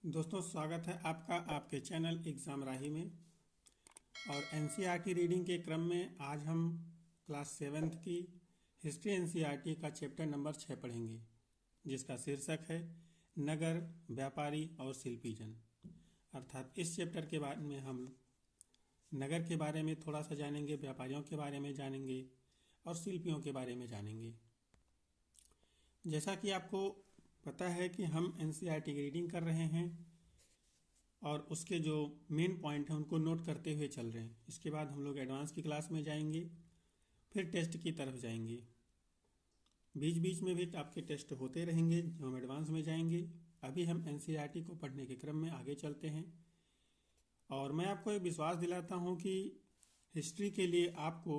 दोस्तों, स्वागत है आपका आपके चैनल एग्ज़ाम राही में। और एनसीईआरटी रीडिंग के क्रम में आज हम क्लास 7th की हिस्ट्री एनसीईआरटी का चैप्टर नंबर 6 पढ़ेंगे, जिसका शीर्षक है नगर, व्यापारी और शिल्पी जन। अर्थात इस चैप्टर के बारे में हम नगर के बारे में थोड़ा सा जानेंगे, व्यापारियों के बारे में जानेंगे और शिल्पियों के बारे में जानेंगे। जैसा कि आपको पता है कि हम एनसीईआरटी की रीडिंग कर रहे हैं और उसके जो मेन पॉइंट हैं उनको नोट करते हुए चल रहे हैं। इसके बाद हम लोग एडवांस की क्लास में जाएंगे, फिर टेस्ट की तरफ जाएंगे। बीच बीच में भी आपके टेस्ट होते रहेंगे जो हम एडवांस में जाएंगे। अभी हम एनसीईआरटी को पढ़ने के क्रम में आगे चलते हैं और मैं आपको ये विश्वास दिलाता हूँ कि हिस्ट्री के लिए आपको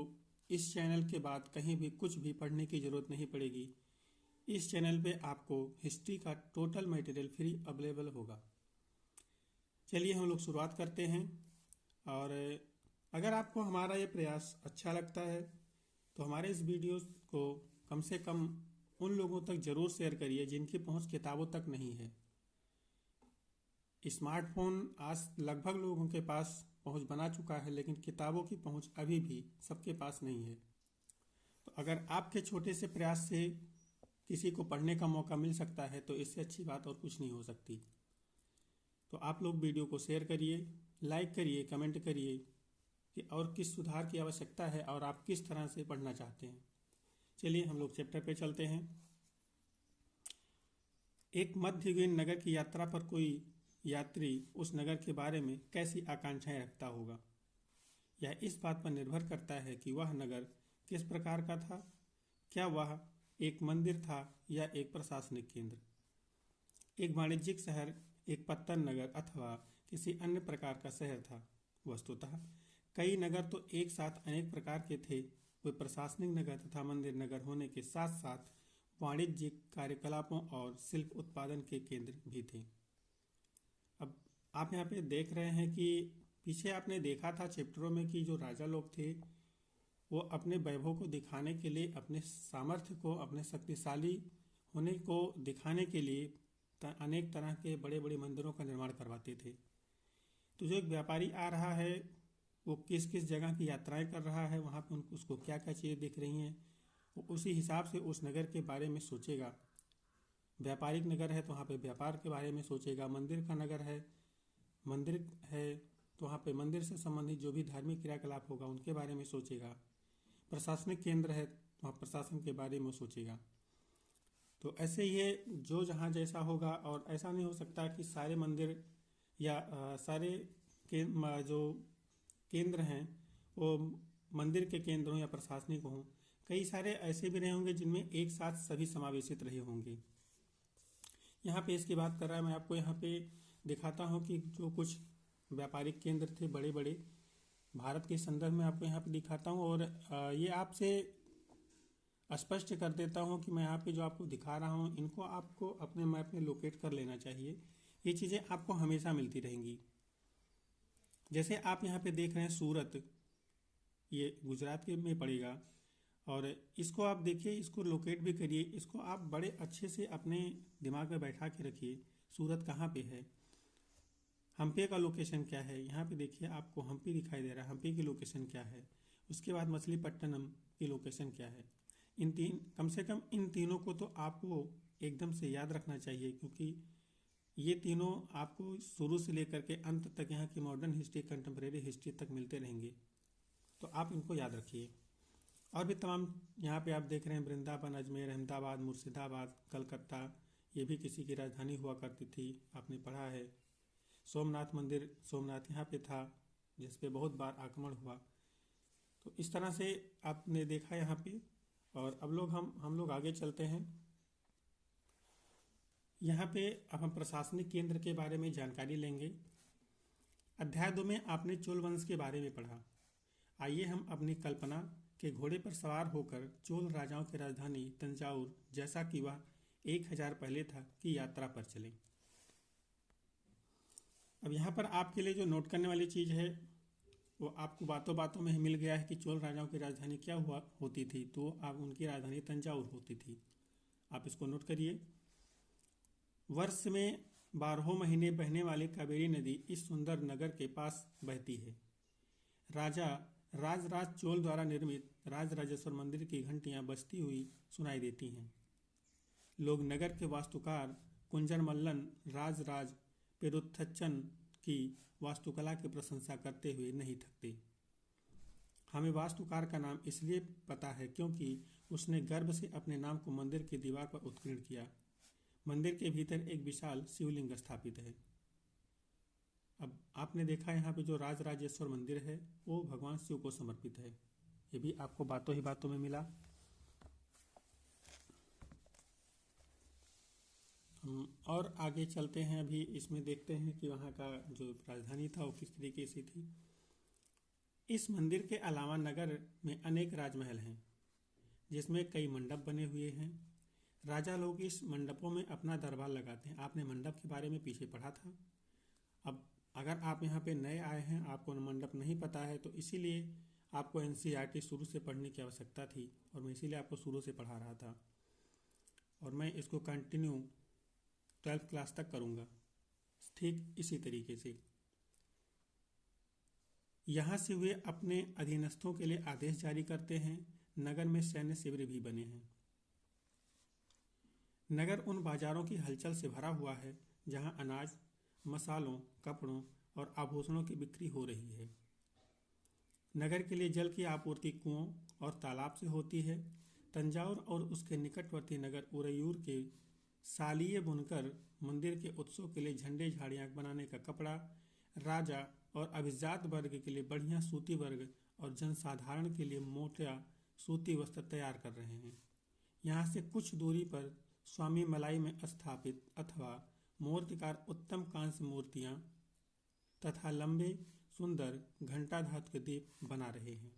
इस चैनल के बाद कहीं भी कुछ भी पढ़ने की ज़रूरत नहीं पड़ेगी। इस चैनल पे आपको हिस्ट्री का टोटल मटेरियल फ्री अवेलेबल होगा। चलिए हम लोग शुरुआत करते हैं। और अगर आपको हमारा ये प्रयास अच्छा लगता है तो हमारे इस वीडियो को कम से कम उन लोगों तक ज़रूर शेयर करिए जिनकी पहुंच किताबों तक नहीं है। स्मार्टफोन आज लगभग लोगों के पास पहुंच बना चुका है, लेकिन किताबों की पहुंच अभी भी सबके पास नहीं है। तो अगर आपके छोटे से प्रयास से किसी को पढ़ने का मौका मिल सकता है तो इससे अच्छी बात और कुछ नहीं हो सकती। तो आप लोग वीडियो को शेयर करिए, लाइक करिए, कमेंट करिए कि और किस सुधार की आवश्यकता है और आप किस तरह से पढ़ना चाहते हैं। चलिए हम लोग चैप्टर पे चलते हैं। एक मध्ययुगीन नगर की यात्रा पर कोई यात्री उस नगर के बारे में कैसी आकांक्षाएं रखता होगा। यह इस बात पर निर्भर करता है कि वह नगर किस प्रकार का था। क्या वह एक मंदिर था या एक प्रशासनिक केंद्र, एक वाणिज्यिक शहर, एक पत्तन नगर अथवा किसी अन्य प्रकार का शहर था। वस्तुतः कई नगर तो एक साथ अनेक प्रकार के थे। वे प्रशासनिक नगर तथा मंदिर नगर होने के साथ साथ वाणिज्यिक कार्यकलापों और शिल्प उत्पादन के केंद्र भी थे। अब आप यहाँ पे देख रहे हैं कि पीछे आपने देखा था चैप्टरों में कि जो राजा लोग थे वो अपने वैभव को दिखाने के लिए, अपने सामर्थ्य को, अपने शक्तिशाली होने को दिखाने के लिए अनेक तरह के बड़े बड़े मंदिरों का निर्माण करवाते थे। तो जो एक व्यापारी आ रहा है वो किस किस जगह की यात्राएं कर रहा है, वहाँ पे उसको क्या क्या चीज़ें दिख रही हैं, वो उसी हिसाब से उस नगर के बारे में सोचेगा। व्यापारिक नगर है तो वहाँ पे व्यापार के बारे में सोचेगा। मंदिर का नगर है, मंदिर है तो वहाँ पे मंदिर से संबंधित जो भी धार्मिक क्रियाकलाप होगा उनके बारे में सोचेगा। प्रशासनिक केंद्र है तो वहाँ प्रशासन के बारे में सोचेगा। तो ऐसे ये जो जहाँ जैसा होगा, और ऐसा नहीं हो सकता कि सारे मंदिर या सारे जो केंद्र हैं वो मंदिर के केंद्र हों या प्रशासनिक हों। कई सारे ऐसे भी रहे होंगे जिनमें एक साथ सभी समावेशित रहे होंगे। यहाँ पे इसकी बात कर रहा है, मैं आपको यहाँ पे दिखाता हूँ कि जो कुछ व्यापारिक केंद्र थे बड़े बड़े भारत के संदर्भ में आपको यहाँ पे दिखाता हूँ। और ये आपसे स्पष्ट कर देता हूँ कि मैं यहाँ पे जो आपको दिखा रहा हूँ इनको आपको अपने मैप में लोकेट कर लेना चाहिए। ये चीज़ें आपको हमेशा मिलती रहेंगी। जैसे आप यहाँ पे देख रहे हैं सूरत, ये गुजरात के में पड़ेगा। और इसको आप देखिए, इसको लोकेट भी करिए, इसको आप बड़े अच्छे से अपने दिमाग में बैठा के रखिए। सूरत कहाँ पे है, हम्पी का लोकेशन क्या है। यहाँ पे देखिए आपको हम्पी दिखाई दे रहा है, हम्पी की लोकेशन क्या है। उसके बाद मछलीपट्टनम की लोकेशन क्या है। इन तीन, कम से कम इन तीनों को तो आपको एकदम से याद रखना चाहिए, क्योंकि ये तीनों आपको शुरू से लेकर के अंत तक यहाँ की मॉडर्न हिस्ट्री, कंटेम्प्रेरी हिस्ट्री तक मिलते रहेंगे। तो आप इनको याद रखिए। और भी तमाम यहाँ पे आप देख रहे हैं वृंदावन, अजमेर, अहमदाबाद, मुर्शिदाबाद, कलकत्ता, ये भी किसी की राजधानी हुआ करती थी, आपने पढ़ा है। सोमनाथ मंदिर, सोमनाथ यहाँ पे था जिस पे बहुत बार आक्रमण हुआ। तो इस तरह से आपने देखा यहाँ पे। और अब लोग हम लोग आगे चलते हैं। यहाँ पे अब हम प्रशासनिक केंद्र के बारे में जानकारी लेंगे। अध्याय 2 में आपने चोल वंश के बारे में पढ़ा। आइए हम अपनी कल्पना के घोड़े पर सवार होकर चोल राजाओं की राजधानी तंजावुर, जैसा कि वह 1000 पहले था, की यात्रा पर चलें। अब यहाँ पर आपके लिए जो नोट करने वाली चीज़ है वो आपको बातों बातों में ही मिल गया है कि चोल राजाओं की राजधानी क्या हुआ होती थी। तो आप उनकी राजधानी तंजावुर होती थी। आप इसको नोट करिए। वर्ष में 12 महीने बहने वाली कावेरी नदी इस सुंदर नगर के पास बहती है। राजा राजराज चोल द्वारा निर्मित राजराजेश्वर मंदिर की घंटियां बजती हुई सुनाई देती हैं। लोग नगर के वास्तुकार कुंजर मल्लन राजराज पेरुथच्चन की वास्तुकला की प्रशंसा करते हुए नहीं थकते। हमें वास्तुकार का नाम इसलिए पता है क्योंकि उसने गर्व से अपने नाम को मंदिर की दीवार पर उत्कीर्ण किया। मंदिर के भीतर एक विशाल शिवलिंग स्थापित है। अब आपने देखा यहाँ पे जो राजराजेश्वर मंदिर है वो भगवान शिव को समर्पित है। ये भी आपको बातों ही बातों में मिला। हम और आगे चलते हैं, अभी इसमें देखते हैं कि वहाँ का जो राजधानी था वो किस तरीके से थी। इस मंदिर के अलावा नगर में अनेक राजमहल हैं जिसमें कई मंडप बने हुए हैं। राजा लोग इस मंडपों में अपना दरबार लगाते हैं। आपने मंडप के बारे में पीछे पढ़ा था। अब अगर आप यहाँ पे नए आए हैं, आपको मंडप नहीं पता है, तो इसीलिए आपको एनसीईआरटी शुरू से पढ़ने की आवश्यकता थी और मैं इसीलिए आपको शुरू से पढ़ा रहा था और मैं इसको कंटिन्यू 12th क्लास तक करूँगा ठीक इसी तरीके से। यहाँ से वे अपने अधीनस्थों के लिए आदेश जारी करते हैं। नगर में सैन्य शिविर भी बने हैं। नगर उन बाजारों की हलचल से भरा हुआ है जहाँ अनाज, मसालों, कपड़ों और आभूषणों की बिक्री हो रही है। नगर के लिए जल की आपूर्ति कुओं और तालाब से होती है। तंजावुर और उसके निकटवर्ती नगर उरैयूर के सालीय बुनकर मंदिर के उत्सव के लिए झंडे झाड़ियाँ बनाने का कपड़ा, राजा और अभिजात वर्ग के लिए बढ़िया सूती वर्ग और जनसाधारण के लिए मोटा सूती वस्त्र तैयार कर रहे हैं। यहाँ से कुछ दूरी पर स्वामी मलाई में स्थापित अथवा मूर्तिकार उत्तम कांस्य मूर्तियाँ तथा लंबे सुंदर घंटा धातु के दीप बना रहे हैं।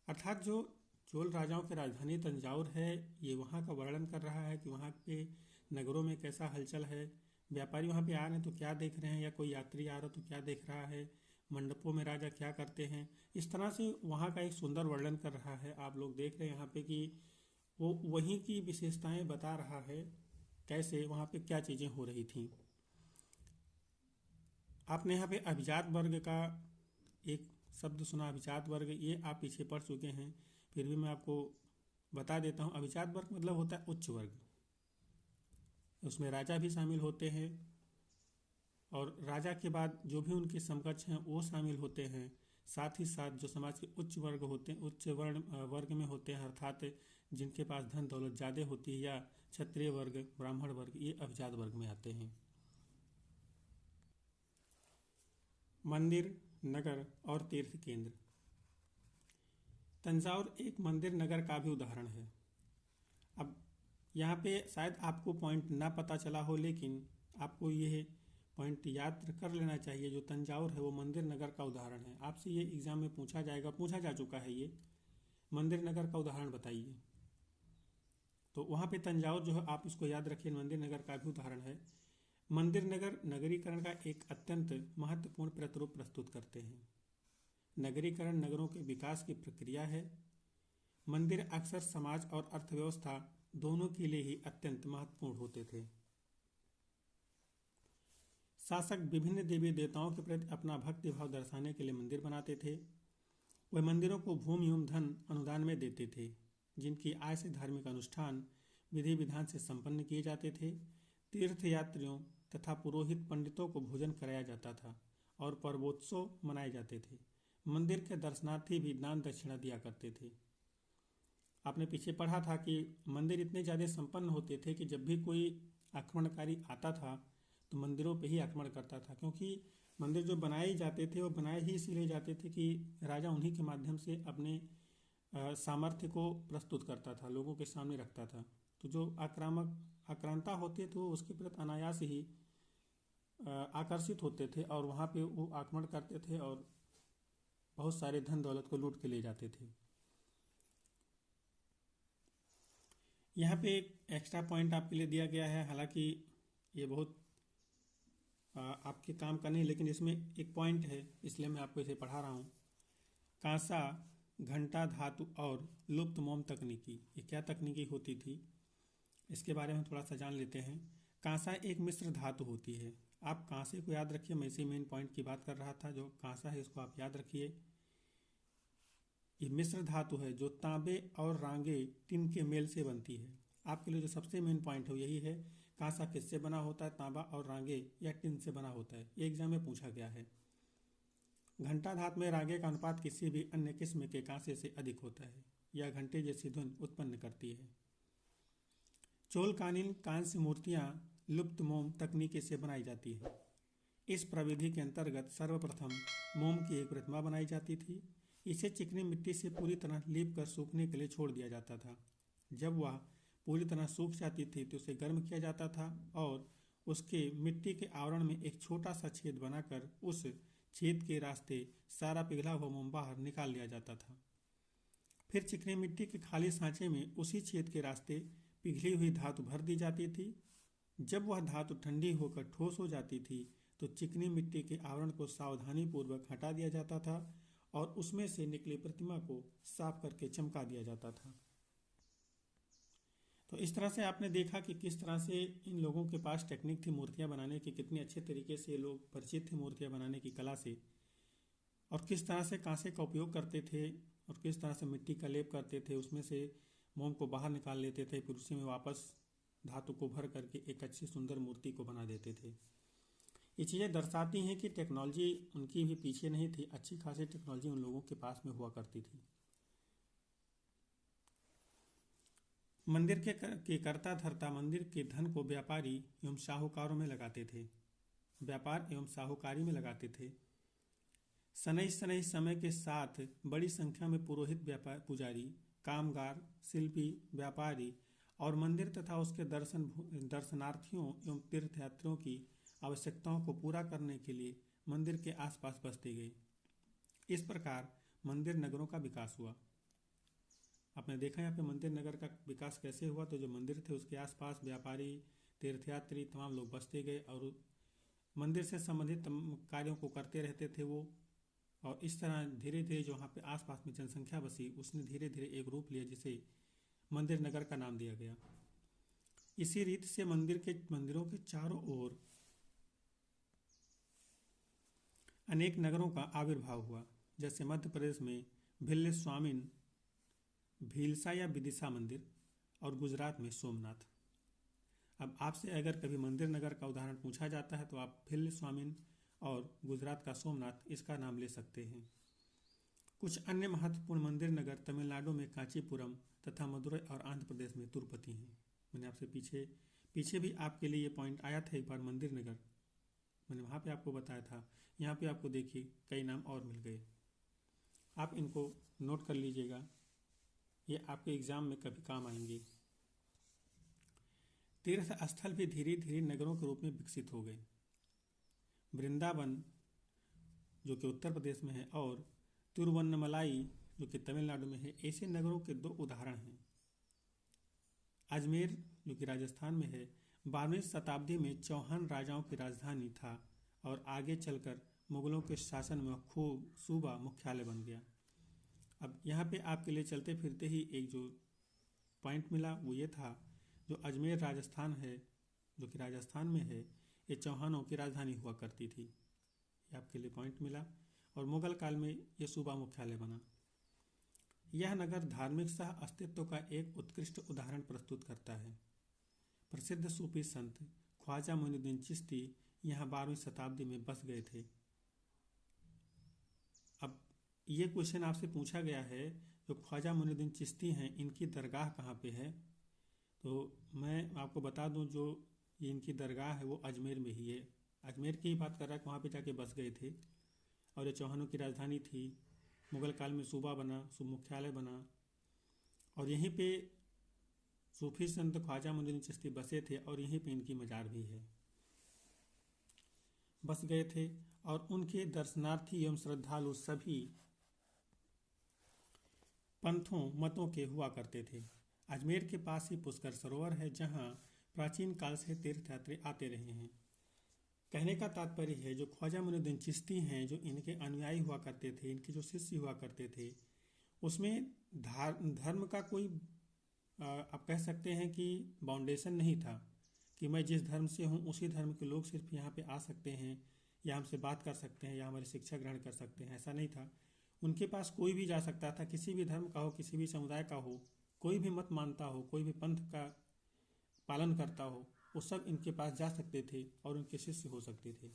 अर्थात जो चोल राजाओं की राजधानी तंजावुर है, ये वहाँ का वर्णन कर रहा है कि वहाँ पे नगरों में कैसा हलचल है। व्यापारी वहाँ पे आ रहे हैं तो क्या देख रहे हैं, या कोई यात्री आ रहा तो क्या देख रहा है, मंडपों में राजा क्या करते हैं, इस तरह से वहाँ का एक सुंदर वर्णन कर रहा है। आप लोग देख रहे हैं यहाँ पे कि वो वहीं की विशेषताएं बता रहा है, कैसे वहाँ पे क्या चीज़ें हो रही थी। आपने यहाँ पे अभिजात वर्ग का एक शब्द सुना, अभिजात वर्ग, ये आप पीछे पढ़ चुके हैं, फिर भी मैं आपको बता देता हूँ। अभिजात वर्ग मतलब होता है उच्च वर्ग। उसमें राजा भी शामिल होते हैं और राजा के बाद जो भी उनके समकक्ष हैं वो शामिल होते हैं। साथ ही साथ जो समाज के उच्च वर्ग होते हैं, उच्च वर्ग में होते हैं, अर्थात जिनके पास धन दौलत ज़्यादा होती है, या क्षत्रिय वर्ग, ब्राह्मण वर्ग, ये अभिजात वर्ग में आते हैं। मंदिर, नगर और तीर्थ केंद्र। तंजावुर एक मंदिर नगर का भी उदाहरण है। अब यहाँ पे शायद आपको पॉइंट ना पता चला हो, लेकिन आपको यह पॉइंट याद कर लेना चाहिए। जो तंजावुर है वो मंदिर नगर का उदाहरण है। आपसे ये एग्जाम में पूछा जाएगा, पूछा जा चुका है ये, मंदिर नगर का उदाहरण बताइए। तो वहाँ पे तंजावुर जो है आप इसको याद रखिए, मंदिर नगर का भी उदाहरण है। मंदिर नगर नगरीकरण का एक अत्यंत महत्वपूर्ण प्रतिरूप प्रस्तुत करते हैं। नगरीकरण नगरों के विकास की प्रक्रिया है। मंदिर अक्सर समाज और अर्थव्यवस्था दोनों के लिए ही अत्यंत महत्वपूर्ण होते थे। शासक विभिन्न देवी देवताओं के प्रति अपना भक्ति भाव दर्शाने के लिए मंदिर बनाते थे। वे मंदिरों को भूमि एवं धन अनुदान में देते थे, जिनकी आय से धार्मिक अनुष्ठान विधि विधान से संपन्न किए जाते थे। तीर्थयात्रियों तथा पुरोहित पंडितों को भोजन कराया जाता था और पर्वोत्सव मनाए जाते थे। मंदिर के दर्शनार्थी भी दान दक्षिणा दिया करते थे। आपने पीछे पढ़ा था कि मंदिर इतने ज़्यादा संपन्न होते थे कि जब भी कोई आक्रमणकारी आता था तो मंदिरों पे ही आक्रमण करता था, क्योंकि मंदिर जो बनाए जाते थे वो बनाए ही इसीलिए जाते थे कि राजा उन्हीं के माध्यम से अपने सामर्थ्य को प्रस्तुत करता था, लोगों के सामने रखता था। तो जो आक्रांता होते थे वो उसके प्रति अनायास ही आकर्षित होते थे और वहाँ पे वो आक्रमण करते थे और बहुत सारे धन दौलत को लूट के ले जाते थे। यहाँ पे एक एक्स्ट्रा पॉइंट आपके लिए दिया गया है, हालांकि ये बहुत आपके काम का नहीं, लेकिन इसमें एक पॉइंट है इसलिए मैं आपको इसे पढ़ा रहा हूँ। कांसा, घंटा धातु और लुप्त मोम तकनीकी, ये क्या तकनीकी होती थी इसके बारे में थोड़ा सा जान लेते हैं। कांसा एक मिश्र धातु होती है। आप कांसे को याद रखिए, मैं इसी मेन पॉइंट की बात कर रहा था। जो कांसा है इसको आप याद रखिए। ये मिश्र धातु है जो तांबे और रांगे टिन के मेल से बनती है। आपके लिए जो सबसे मेन पॉइंट है यही है, कांसा किससे बना होता है, तांबा और रांगे या टिन से बना होता है। ये एग्जाम में पूछा गया है। घंटा धातु में रांगे का अनुपात किसी भी अन्य किस्म के कांसे से अधिक होता है। यह घंटे जैसी धुन उत्पन्न करती है। चोलकालीन कांस्य मूर्तियां लुप्त मोम तकनीक से बनाई जाती है। इस प्रविधि के अंतर्गत सर्वप्रथम मोम की एक प्रतिमा बनाई जाती थी। इसे चिकनी मिट्टी से पूरी तरह लीप कर सूखने के लिए छोड़ दिया जाता था। जब वह पूरी तरह सूख जाती थी तो उसे गर्म किया जाता था और उसके मिट्टी के आवरण में एक छोटा सा छेद बनाकर उस छेद के रास्ते सारा पिघला हुआ मोम बाहर निकाल लिया जाता था। फिर चिकनी मिट्टी के खाली सांचे में उसी छेद के रास्ते पिघली हुई धातु भर दी जाती थी। जब वह धातु ठंडी होकर ठोस हो जाती थी तो चिकनी मिट्टी के आवरण को सावधानी पूर्वक हटा दिया जाता था और उसमें से निकली प्रतिमा को साफ करके चमका दिया जाता था। तो इस तरह से आपने देखा कि किस तरह से इन लोगों के पास टेक्निक थी मूर्तियां बनाने की, कितने अच्छे तरीके से लोग परिचित थे मूर्तियां बनाने की कला से, और किस तरह से कांसे का उपयोग करते थे और किस तरह से मिट्टी का लेप करते थे, उसमें से मोम को बाहर निकाल लेते थे, फिर उसी में वापस धातु को भर करके एक अच्छी सुंदर मूर्ति को बना देते थे। ये चीज़ें दर्शाती हैं कि टेक्नोलॉजी उनकी भी पीछे नहीं थी, अच्छी खासी टेक्नोलॉजी उन लोगों के पास में हुआ करती थी। मंदिर के कर्ता धर्ता मंदिर के धन को व्यापारी एवं साहूकारों में लगाते थे, व्यापार एवं साहूकारी में लगाते थे। शनै शनै समय के साथ बड़ी संख्या में पुरोहित, व्यापार, पुजारी, कामगार, शिल्पी, व्यापारी और मंदिर तथा उसके दर्शनार्थियों एवं तीर्थयात्रियों की आवश्यकताओं को पूरा करने के लिए मंदिर के आसपास बसते गए। इस प्रकार मंदिर नगरों का विकास हुआ। आपने देखा यहाँ पे मंदिर नगर का विकास कैसे हुआ। तो जो मंदिर थे उसके आसपास व्यापारी, तीर्थयात्री तमाम लोग बसते गए और मंदिर से संबंधित कार्यों को करते रहते थे वो। और इस तरह धीरे धीरे जो वहाँ पे आसपास में जनसंख्या बसी उसने धीरे धीरे एक रूप लिया जिसे मंदिर नगर का नाम दिया गया। इसी रीत से मंदिरों के चारों ओर अनेक नगरों का आविर्भाव हुआ। जैसे मध्य प्रदेश में भिल्ल स्वामिन भीलसा या विदिशा मंदिर और गुजरात में सोमनाथ। अब आपसे अगर कभी मंदिर नगर का उदाहरण पूछा जाता है तो आप भिल्ल स्वामिन और गुजरात का सोमनाथ इसका नाम ले सकते हैं। कुछ अन्य महत्वपूर्ण मंदिर नगर तमिलनाडु में कांचीपुरम तथा मदुरई और आंध्र प्रदेश में तिरुपति हैं। मैंने आपसे पीछे भी आपके लिए ये पॉइंट आया था एक बार, मंदिर नगर मैंने वहाँ पे आपको बताया था। यहाँ पे आपको देखिए कई नाम और मिल गए, आप इनको नोट कर लीजिएगा, ये आपके एग्जाम में कभी काम आएंगे। तीर्थ स्थल भी धीरे धीरे नगरों के रूप में विकसित हो गए। वृंदावन जो कि उत्तर प्रदेश में है और तिरुवन्नमलाई जो कि तमिलनाडु में है, ऐसे नगरों के दो उदाहरण हैं। अजमेर जो कि राजस्थान में है, 12वीं शताब्दी में चौहान राजाओं की राजधानी था और आगे चलकर मुगलों के शासन में खूब सूबा मुख्यालय बन गया। अब यहाँ पे आपके लिए चलते फिरते ही एक जो पॉइंट मिला वो ये था, जो अजमेर राजस्थान है जो कि राजस्थान में है, ये चौहानों की राजधानी हुआ करती थी। ये आपके लिए पॉइंट मिला और मुगल काल में ये सूबा मुख्यालय बना। यह नगर धार्मिक सह अस्तित्व का एक उत्कृष्ट उदाहरण प्रस्तुत करता है। प्रसिद्ध सूफी संत ख्वाजा मोइनुद्दीन चिश्ती यहाँ 12वीं शताब्दी में बस गए थे। अब ये क्वेश्चन आपसे पूछा गया है, जो ख्वाजा मोइनुद्दीन चिश्ती हैं इनकी दरगाह कहाँ पे है। तो मैं आपको बता दूं, जो ये इनकी दरगाह है वो अजमेर में ही है। अजमेर की ही बात कर रहा है, वहाँ पे जाके बस गए थे और ये चौहानों की राजधानी थी। मुगल काल में सूबा बना, मुख्यालय बना और यहीं पे सूफी संत ख्वाजा मोइनुद्दीन चिश्ती बसे थे और यहीं पे इनकी मजार भी है। बस गए थे और उनके दर्शनार्थी एवं श्रद्धालु सभी पंथों मतों के हुआ करते थे। अजमेर के पास ही पुष्कर सरोवर है जहाँ प्राचीन काल से तीर्थयात्री आते रहे हैं। कहने का तात्पर्य है, जो ख्वाजा मोइनुद्दीन चिश्ती हैं, जो इनके अनुयायी हुआ करते थे, इनके जो शिष्य हुआ करते थे, उसमें धर्म का कोई आप कह सकते हैं कि बाउंडेशन नहीं था कि मैं जिस धर्म से हूँ उसी धर्म के लोग सिर्फ यहाँ पे आ सकते हैं या हमसे बात कर सकते हैं या हमारी शिक्षा ग्रहण कर सकते हैं। ऐसा नहीं था। उनके पास कोई भी जा सकता था, किसी भी धर्म का हो, किसी भी समुदाय का हो, कोई भी मत मानता हो, कोई भी पंथ का पालन करता हो, वो सब इनके पास जा सकते थे और उनके शिष्य हो सकते थे।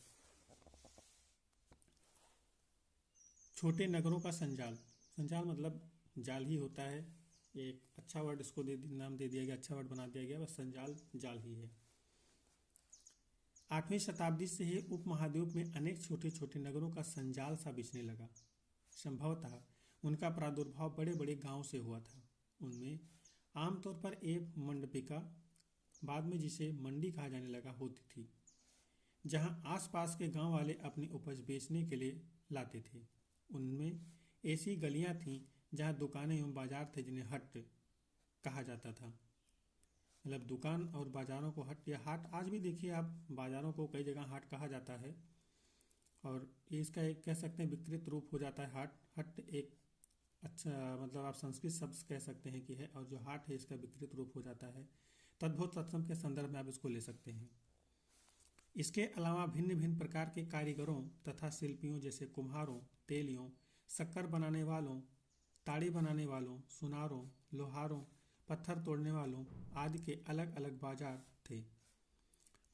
छोटे नगरों का संजाल, संजाल मतलब जाल ही होता है। एक अच्छा वर्ड इसको नाम दे दिया गया, अच्छा वर्ड बना दिया गया, बस संजाल जाल ही है। 8वीं शताब्दी से ही उपमहाद्वीप में अनेक छोटे छोटे नगरों का संजाल सा बिछने लगा। संभवतः उनका प्रादुर्भाव बड़े बड़े गांव से हुआ था। उनमें आमतौर पर एक मंडपिका, बाद में जिसे मंडी कहा जाने लगा, होती थी, जहां आसपास के गांव वाले अपनी उपज बेचने के लिए लाते थे। उनमें ऐसी गलियां थीं जहां दुकानें एवं बाजार थे जिन्हें हट कहा जाता था। मतलब दुकान और बाजारों को हट या हाट, आज भी देखिए आप बाजारों को कई जगह हाट कहा जाता है और ये इसका एक कह सकते हैं विकृत रूप हो जाता है। हाट हट एक अच्छा मतलब आप संस्कृत शब्द कह सकते हैं कि है, और जो हाट है इसका विकृत रूप हो जाता है। तद्भुत तत्सम के संदर्भ में आप इसको ले सकते हैं। इसके अलावा भिन्न भिन्न प्रकार के कारीगरों तथा शिल्पियों जैसे कुम्हारों, तेलियों, शक्कर बनाने वालों, ताड़ी बनाने वालों, सुनारों, लोहारों, पत्थर तोड़ने वालों आदि के अलग अलग बाजार थे।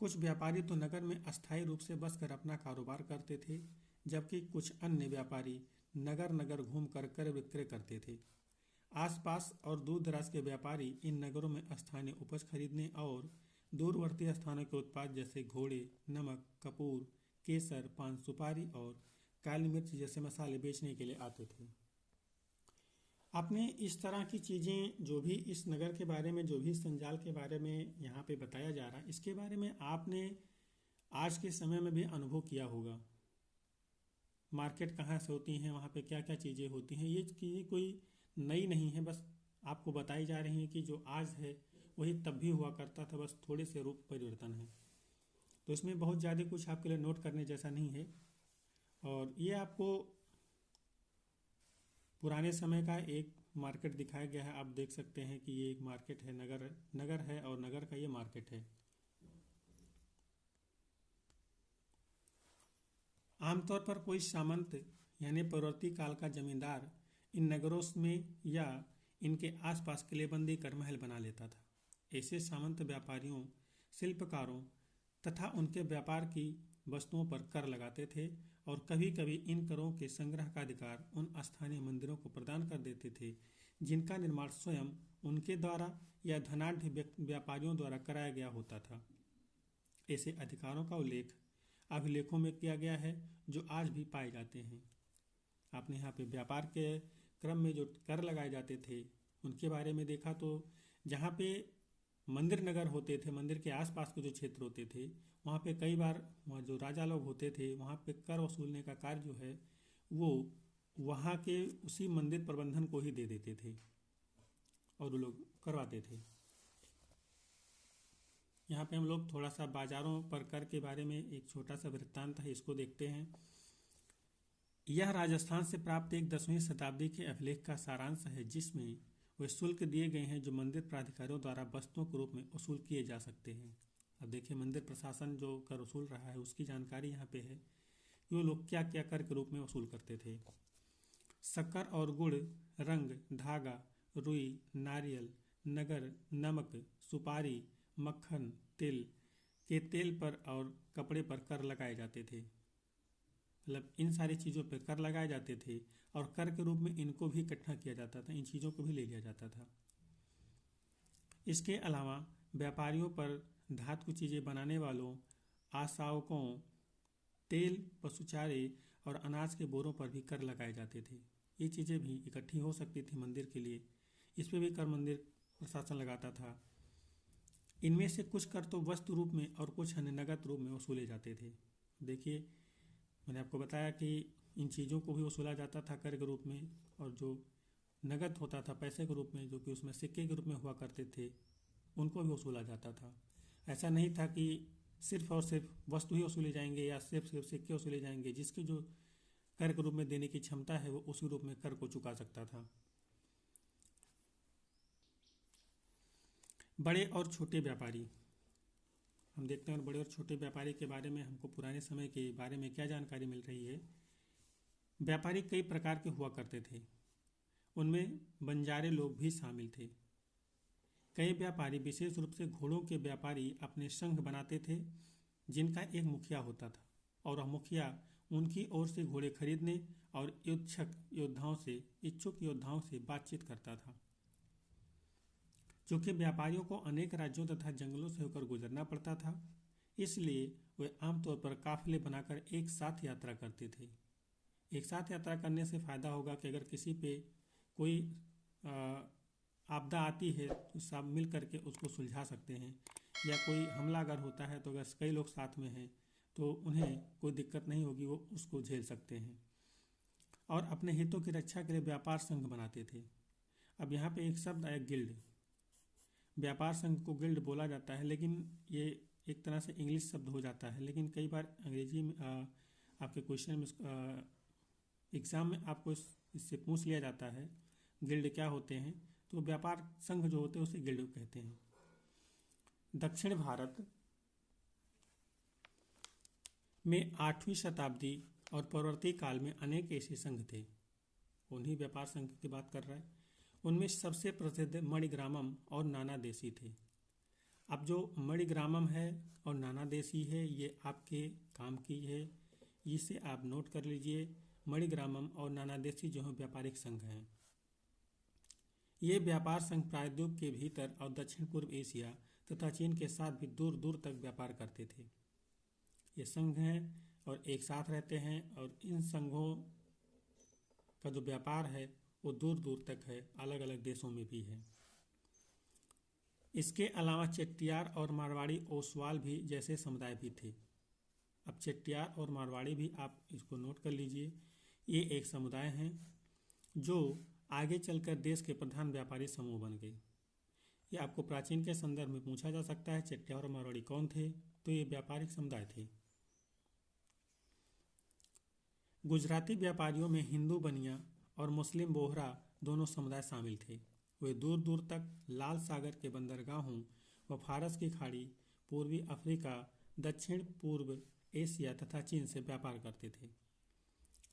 कुछ व्यापारी तो नगर में अस्थायी रूप से बसकर अपना कारोबार करते थे, जबकि कुछ अन्य व्यापारी नगर नगर घूमकर क्रय विक्रय करते थे। आसपास और दूर दराज के व्यापारी इन नगरों में स्थानीय उपज खरीदने और दूरवर्ती स्थानों के उत्पाद जैसे घोड़े, नमक, कपूर, केसर, पान सुपारी और काली मिर्च जैसे मसाले बेचने के लिए आते थे। आपने इस तरह की चीज़ें, जो भी इस नगर के बारे में, जो भी संजाल के बारे में यहाँ पे बताया जा रहा है, इसके बारे में आपने आज के समय में भी अनुभव किया होगा। मार्केट कहाँ से होती हैं, वहाँ पे क्या क्या चीज़ें होती हैं, ये चीज़ें कोई नई नहीं है, बस आपको बताई जा रही हैं कि जो आज है वही तब भी हुआ करता था, बस थोड़े से रूप परिवर्तन है। तो इसमें बहुत ज़्यादा कुछ आपके लिए नोट करने जैसा नहीं है। और ये आपको पुराने समय का एक मार्केट दिखाया गया है। आप देख सकते हैं कि ये एक मार्केट है, नगर है और नगर का ये मार्केट है। आमतौर पर कोई सामंत यानी परवर्ती काल का जमींदार इन नगरों में या इनके आसपास किलेबंदी कर महल बना लेता था। ऐसे सामंत व्यापारियों, शिल्पकारों तथा उनके व्यापार की वस्तुओं पर कर लगाते थे और कभी कभी इन करों के संग्रह का अधिकार उन स्थानीय मंदिरों को प्रदान कर देते थे जिनका निर्माण स्वयं उनके द्वारा या धनाढ़ व्यापारियों द्वारा कराया गया होता था। ऐसे अधिकारों का उल्लेख अभिलेखों में किया गया है जो आज भी पाए जाते हैं। आपने यहाँ पे व्यापार के क्रम में जो कर लगाए जाते थे उनके बारे में देखा, तो जहाँ पे मंदिर नगर होते थे, मंदिर के आसपास के जो क्षेत्र होते थे, वहाँ पे कई बार वहाँ जो राजा लोग होते थे वहाँ पे कर वसूलने का कार्य जो है वो वहाँ के उसी मंदिर प्रबंधन को ही दे देते थे और वो लोग करवाते थे। यहाँ पे हम लोग थोड़ा सा बाजारों पर कर के बारे में एक छोटा सा वृत्तांत है, इसको देखते हैं। यह राजस्थान से प्राप्त एक 10वीं शताब्दी के अभिलेख का सारांश है जिसमें वे शुल्क दिए गए हैं जो मंदिर प्राधिकारियों द्वारा वस्तुओं के रूप में वसूल किए जा सकते हैं। अब देखिए मंदिर प्रशासन जो कर वसूल रहा है उसकी जानकारी यहाँ पे है कि वो लोग क्या क्या कर के रूप में वसूल करते थे। शक्कर और गुड़, रंग, धागा, रुई, नारियल, नगर, नमक, सुपारी, मक्खन, तिल के तेल पर और कपड़े पर कर लगाए जाते थे। मतलब इन सारी चीज़ों पर कर लगाए जाते थे और कर के रूप में इनको भी इकट्ठा किया जाता था, इन चीज़ों को भी ले लिया जाता था। इसके अलावा व्यापारियों पर, धातु चीज़ें बनाने वालों, आशावकों, तेल, पशुचारे और अनाज के बोरों पर भी कर लगाए जाते थे। ये चीज़ें भी इकट्ठी हो सकती थी मंदिर के लिए, इस पर भी कर मंदिर प्रशासन लगाता था। इनमें से कुछ कर तो वस्तु रूप में और कुछ अन्य नगद रूप में वसूले जाते थे। देखिए मैंने आपको बताया कि इन चीज़ों को भी वसूला जाता था कर के रूप में, और जो नगद होता था पैसे के रूप में, जो कि उसमें सिक्के के रूप में हुआ करते थे, उनको भी वसूला जाता था। ऐसा नहीं था कि सिर्फ और सिर्फ वस्तु ही वसूले जाएंगे या सिर्फ सिर्फ सिक्के वसूले जाएंगे। जिसके जो कर के रूप में देने की क्षमता है वो उसी रूप में कर को चुका सकता था। बड़े और छोटे व्यापारी, हम देखते हैं और बड़े और छोटे व्यापारी के बारे में हमको पुराने समय के बारे में क्या जानकारी मिल रही है। व्यापारी कई प्रकार के हुआ करते थे, उनमें बंजारे लोग भी शामिल थे। कई व्यापारी, विशेष रूप से घोड़ों के व्यापारी, अपने संघ बनाते थे जिनका एक मुखिया होता था और वह मुखिया उनकी ओर से घोड़े खरीदने और इच्छुक योद्धाओं से बातचीत करता था। चूंकि व्यापारियों को अनेक राज्यों तथा जंगलों से होकर गुजरना पड़ता था, इसलिए वे आमतौर पर काफिले बनाकर एक साथ यात्रा करते थे। एक साथ यात्रा करने से फायदा होगा कि अगर किसी पे कोई आपदा आती है तो सब मिल करके उसको सुलझा सकते हैं, या कोई हमला अगर होता है तो अगर कई लोग साथ में हैं तो उन्हें कोई दिक्कत नहीं होगी, वो उसको झेल सकते हैं। और अपने हितों की रक्षा के लिए व्यापार संघ बनाते थे। अब यहाँ पे एक शब्द आया, गिल्ड। व्यापार संघ को गिल्ड बोला जाता है, लेकिन ये एक तरह से इंग्लिश शब्द हो जाता है, लेकिन कई बार अंग्रेजी में आपके क्वेश्चन में एग्जाम में आपको इससे पूछ लिया जाता है गिल्ड क्या होते हैं, तो व्यापार संघ जो होते हैं उसे गिल्ड कहते हैं। दक्षिण भारत में 8वीं शताब्दी और परवर्ती काल में अनेक ऐसे संघ थे, उन्हीं व्यापार संघ की बात कर रहा है। उनमें सबसे प्रसिद्ध मणिग्रामम और नानादेशी थे। अब जो मणिग्रामम है और नानादेशी है ये आपके काम की है, इसे आप नोट कर लीजिए। मणिग्रामम और नानादेशी जो है व्यापारिक संघ हैं। ये व्यापार संघ प्रायद्वीप के भीतर और दक्षिण पूर्व एशिया तथा चीन के साथ भी दूर दूर तक व्यापार करते थे। ये संघ हैं और एक साथ रहते हैं, और इन संघों का जो व्यापार है वो दूर दूर तक है, अलग अलग देशों में भी है। इसके अलावा चेट्टियार और मारवाड़ी ओसवाल भी जैसे समुदाय भी थे। अब चेट्टियार और मारवाड़ी भी आप इसको नोट कर लीजिए। ये एक समुदाय हैं जो आगे चलकर देश के प्रधान व्यापारी समूह बन गए। ये आपको प्राचीन के संदर्भ में पूछा जा सकता है, चेट्टियार और मारवाड़ी कौन थे, तो ये व्यापारिक समुदाय थे। गुजराती व्यापारियों में हिंदू बनिया और मुस्लिम बोहरा दोनों समुदाय शामिल थे। वे दूर दूर तक लाल सागर के बंदरगाहों व फारस की खाड़ी, पूर्वी अफ्रीका, दक्षिण पूर्व एशिया तथा चीन से व्यापार करते थे।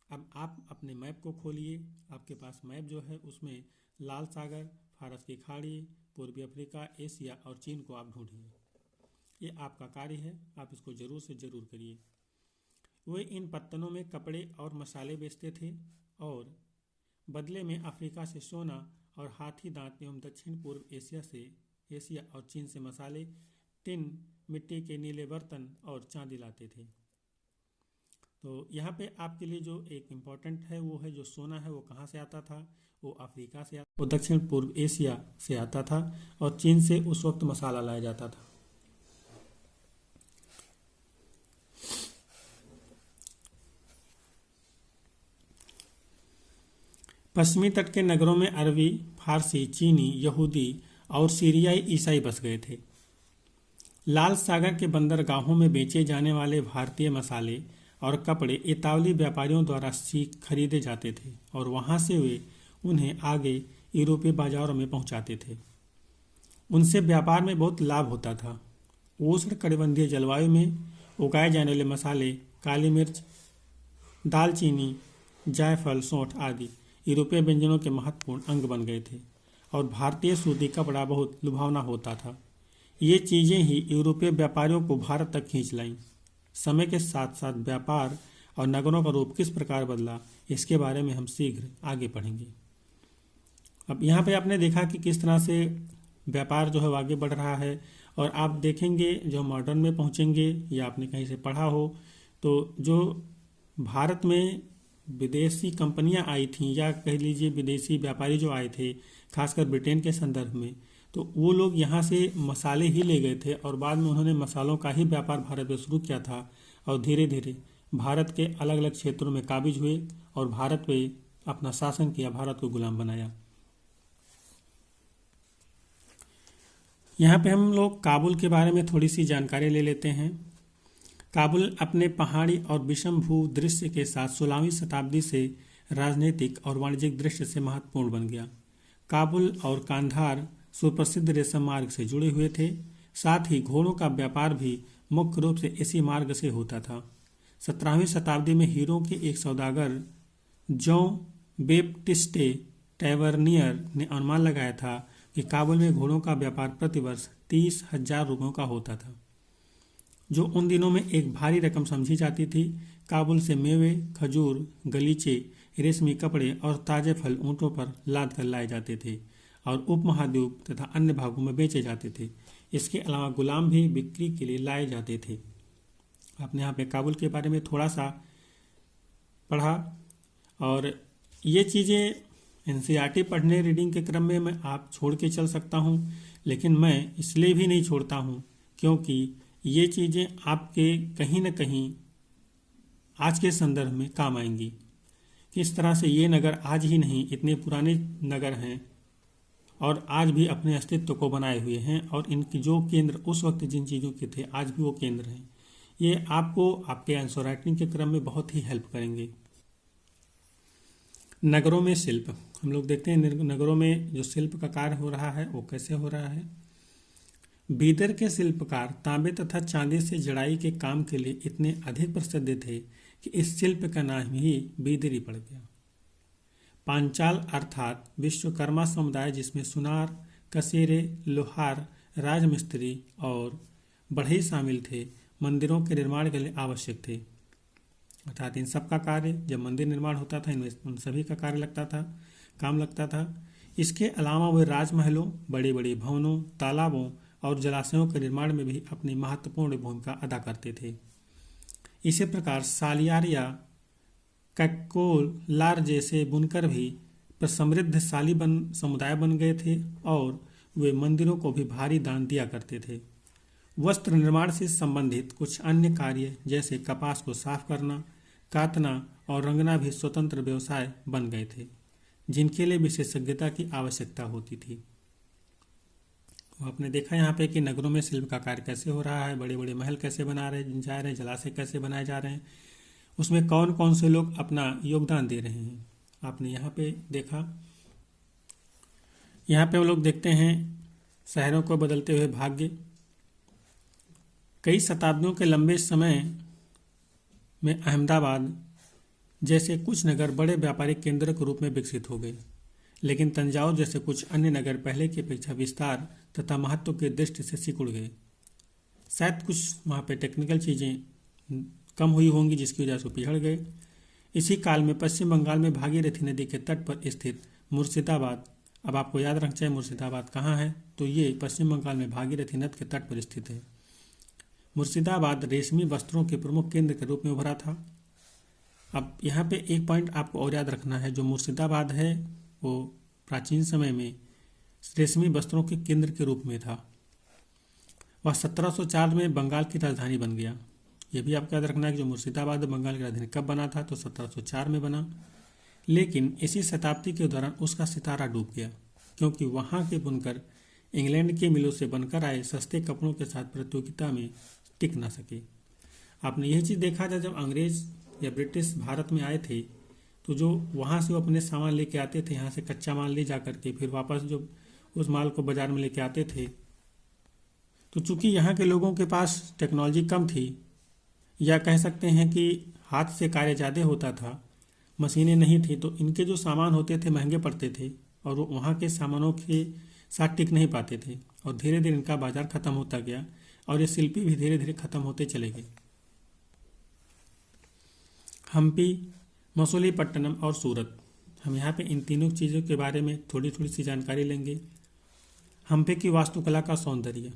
अब आप अपने मैप को खोलिए, आपके पास मैप जो है उसमें लाल सागर, फारस की खाड़ी, पूर्वी अफ्रीका, एशिया और चीन को आप ढूंढिए। ये आपका कार्य है, आप इसको जरूर से जरूर करिए। वे इन पत्तनों में कपड़े और मसाले बेचते थे और बदले में अफ्रीका से सोना और हाथी दांत एवं दक्षिण पूर्व एशिया और चीन से मसाले, टिन, मिट्टी के नीले बर्तन और चांदी लाते थे। तो यहाँ पे आपके लिए जो एक इम्पॉर्टेंट है वो है जो सोना है वो कहाँ से आता था, वो अफ्रीका से वो दक्षिण पूर्व एशिया से आता था, और चीन से उस वक्त मसाला लाया जाता था। पश्चिमी तट के नगरों में अरबी, फारसी, चीनी, यहूदी और सीरियाई ईसाई बस गए थे। लाल सागर के बंदरगाहों में बेचे जाने वाले भारतीय मसाले और कपड़े इतालवी व्यापारियों द्वारा खरीदे जाते थे और वहां से वे उन्हें आगे यूरोपीय बाजारों में पहुंचाते थे। उनसे व्यापार में बहुत लाभ होता था। उष्ण कटिबंधीय जलवायु में उगाए जाने वाले मसाले, काली मिर्च, दालचीनी, जायफल, सौंठ आदि यूरोपीय व्यंजनों के महत्वपूर्ण अंग बन गए थे और भारतीय सूती कपड़ा बहुत लुभावना होता था। ये चीज़ें ही यूरोपीय व्यापारियों को भारत तक खींच लाईं। समय के साथ साथ व्यापार और नगरों का रूप किस प्रकार बदला, इसके बारे में हम शीघ्र आगे पढ़ेंगे। अब यहाँ पे आपने देखा कि किस तरह से व्यापार जो है वो आगे बढ़ रहा है, और आप देखेंगे जो मॉडर्न में पहुँचेंगे या आपने कहीं से पढ़ा हो तो जो भारत में विदेशी कंपनियां आई थीं या कह लीजिए विदेशी व्यापारी जो आए थे, खासकर ब्रिटेन के संदर्भ में, तो वो लोग यहाँ से मसाले ही ले गए थे और बाद में उन्होंने मसालों का ही व्यापार भारत में शुरू किया था और धीरे धीरे भारत के अलग अलग क्षेत्रों में काबिज हुए और भारत पे अपना शासन किया, भारत को गुलाम बनाया। यहाँ पे हम लोग काबुल के बारे में थोड़ी सी जानकारी ले लेते हैं। काबुल अपने पहाड़ी और विषम भू दृश्य के साथ 16वीं शताब्दी से राजनीतिक और वाणिज्यिक दृष्टि से महत्वपूर्ण बन गया। काबुल और कांधार सुप्रसिद्ध रेशम मार्ग से जुड़े हुए थे। साथ ही घोड़ों का व्यापार भी मुख्य रूप से इसी मार्ग से होता था। 17वीं शताब्दी में हीरो के एक सौदागर जॉन बेप्टिस्टे टैवर्नियर ने अनुमान लगाया था कि काबुल में घोड़ों का व्यापार प्रतिवर्ष 30,000 रुपयों का होता था, जो उन दिनों में एक भारी रकम समझी जाती थी। काबुल से मेवे, खजूर, गलीचे, रेशमी कपड़े और ताजे फल ऊँटों पर लाद कर लाए जाते थे और उपमहाद्वीप तथा अन्य भागों में बेचे जाते थे। इसके अलावा गुलाम भी बिक्री के लिए लाए जाते थे। आपने यहाँ पे काबुल के बारे में थोड़ा सा पढ़ा, और ये चीज़ें एनसीईआरटी पढ़ने रीडिंग के क्रम में मैं आप छोड़ के चल सकता हूँ, लेकिन मैं इसलिए भी नहीं छोड़ता हूँ क्योंकि ये चीज़ें आपके कहीं न कहीं आज के संदर्भ में काम आएंगी। किस तरह से ये नगर आज ही नहीं, इतने पुराने नगर हैं और आज भी अपने अस्तित्व को बनाए हुए हैं, और इनके जो केंद्र उस वक्त जिन चीज़ों के थे आज भी वो केंद्र हैं। ये आपको आपके आंसर राइटिंग के क्रम में बहुत ही हेल्प करेंगे। नगरों में शिल्प, हम लोग देखते हैं नगरों में जो शिल्प का कार्य हो रहा है वो कैसे हो रहा है। बीदर के शिल्पकार तांबे तथा चांदी से जड़ाई के काम के लिए इतने अधिक प्रसिद्ध थे कि इस शिल्प का नाम ही बीदरी पड़ गया। पांचाल अर्थात विश्वकर्मा समुदाय, जिसमें सुनार, कसेरे, लोहार, राजमिस्त्री और बढ़ई शामिल थे, मंदिरों के निर्माण के लिए आवश्यक थे। अर्थात इन सब का कार्य, जब मंदिर निर्माण होता था, इनमें उन सभी का कार्य लगता था, काम लगता था। इसके अलावा वे राजमहलों, बड़े बड़े भवनों, तालाबों और जलाशयों के निर्माण में भी अपनी महत्वपूर्ण भूमिका अदा करते थे। इसी प्रकार सालियार या कैकोलार जैसे बुनकर भी समृद्धशाली समुदाय बन गए थे और वे मंदिरों को भी भारी दान दिया करते थे। वस्त्र निर्माण से संबंधित कुछ अन्य कार्य जैसे कपास को साफ करना, कातना और रंगना भी स्वतंत्र व्यवसाय बन गए थे, जिनके लिए विशेषज्ञता की आवश्यकता होती थी। आपने देखा यहाँ पे कि नगरों में शिल्प का कार्य कैसे हो रहा है, बड़े बड़े महल कैसे बना रहे जा रहे हैं, जलाशय कैसे बनाए जा रहे हैं, उसमें कौन कौन से लोग अपना योगदान दे रहे हैं। आपने यहाँ पे देखा, यहाँ पे हम लोग देखते हैं शहरों को बदलते हुए भाग्य। कई शताब्दियों के लंबे समय में अहमदाबाद जैसे कुछ नगर बड़े व्यापारिक केंद्र के रूप में विकसित हो गए, लेकिन तंजावुर जैसे कुछ अन्य नगर पहले की अपेक्षा विस्तार तथा महत्व की दृष्टि से सिकुड़ गए। शायद कुछ वहाँ पे टेक्निकल चीज़ें कम हुई होंगी, जिसकी वजह से पिछड़ गए। इसी काल में पश्चिम बंगाल में भागीरथी नदी के तट पर स्थित मुर्शिदाबाद, अब आपको याद रखना चाहिए मुर्शिदाबाद कहाँ है, तो ये पश्चिम बंगाल में भागीरथी नदी के तट पर स्थित है। मुर्शिदाबाद रेशमी वस्त्रों के प्रमुख केंद्र के रूप में उभरा था। अब यहाँ पे एक पॉइंट आपको और याद रखना है, जो मुर्शिदाबाद है वो प्राचीन समय में रेशमी वस्त्रों के केंद्र के रूप में था। वह 1704 में बंगाल की राजधानी बन गया। ये भी आपको याद रखना है कि जो मुर्शिदाबाद बंगाल की राजधानी कब बना था, तो 1704 में बना। लेकिन इसी शताब्दी के दौरान उसका सितारा डूब गया, क्योंकि वहाँ के बुनकर इंग्लैंड के मिलों से बनकर आए सस्ते कपड़ों के साथ प्रतियोगिता में टिक ना सके। आपने यही चीज़ देखा था, जब अंग्रेज या ब्रिटिश भारत में आए थे, तो जो वहाँ से वो अपने सामान लेके आते थे, यहाँ से कच्चा माल ले जा करके फिर वापस जो उस माल को बाजार में लेके आते थे, तो चूंकि यहाँ के लोगों के पास टेक्नोलॉजी कम थी, या कह सकते हैं कि हाथ से कार्य ज़्यादा होता था, मशीनें नहीं थी, तो इनके जो सामान होते थे महंगे पड़ते थे और वो वहाँ के सामानों के साथ टिक नहीं पाते थे, और धीरे धीरे इनका बाजार ख़त्म होता गया और ये शिल्पी भी धीरे धीरे ख़त्म होते चले गए। हम्पी, मसूलीपट्टनम और सूरत, हम यहाँ पे इन तीनों चीज़ों के बारे में थोड़ी थोड़ी सी जानकारी लेंगे। हम्पी की वास्तुकला का सौंदर्य,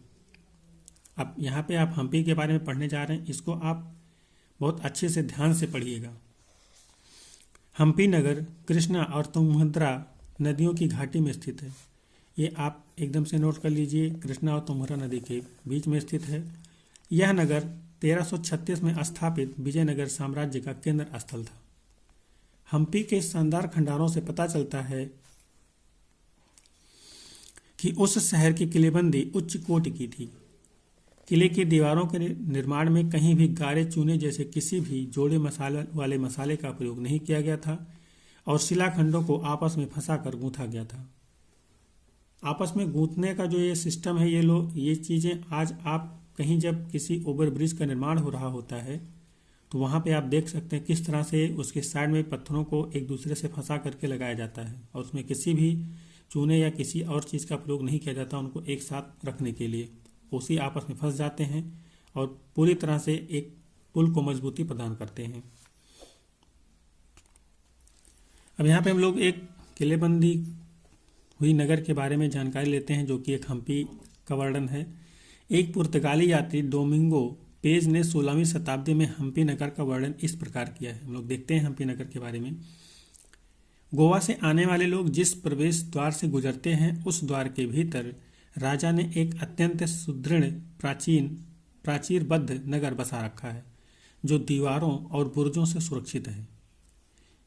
अब यहाँ पे आप हम्पी के बारे में पढ़ने जा रहे हैं, इसको आप बहुत अच्छे से ध्यान से पढ़िएगा। हम्पी नगर कृष्णा और तुंगभद्रा नदियों की घाटी में स्थित है। ये आप एकदम से नोट कर लीजिए, कृष्णा और तुंगभद्रा नदी के बीच में स्थित है। यह नगर 1336 में स्थापित विजयनगर साम्राज्य का केंद्र स्थल था। हम्पी के शानदार खंडारों से पता चलता है कि उस शहर की किलेबंदी उच्च कोटि की थी। किले की दीवारों के निर्माण में कहीं भी गारे चूने जैसे किसी भी जोड़े मसाले वाले मसाले का प्रयोग नहीं किया गया था और शिलाखंडों को आपस में फंसाकर गूंथा गया था। आपस में गूंथने का जो ये सिस्टम है, ये चीज़ें आज आप कहीं जब किसी ओवर ब्रिज का निर्माण हो रहा होता है तो वहाँ पे आप देख सकते हैं किस तरह से उसके साइड में पत्थरों को एक दूसरे से फंसा करके लगाया जाता है और उसमें किसी भी चूने या किसी और चीज़ का प्रयोग नहीं किया जाता उनको एक साथ रखने के लिए। उसी आपस में फंस जाते हैं और पूरी तरह से एक पुल को मजबूती प्रदान करते हैं। अब यहाँ पे हम लोग एक किलेबंदी हुई नगर के बारे में जानकारी लेते हैं जो कि एक हम्पी का वर्णन है। एक पुर्तगाली यात्री डोमिंगो पेज ने 16वीं शताब्दी में हम्पी नगर का वर्णन इस प्रकार किया है। हम लोग देखते हैं हम्पी नगर के बारे में। गोवा से आने वाले लोग जिस प्रवेश द्वार से गुजरते हैं उस द्वार के भीतर राजा ने एक अत्यंत सुदृढ़ प्राचीरबद्ध नगर बसा रखा है जो दीवारों और बुर्जों से सुरक्षित है।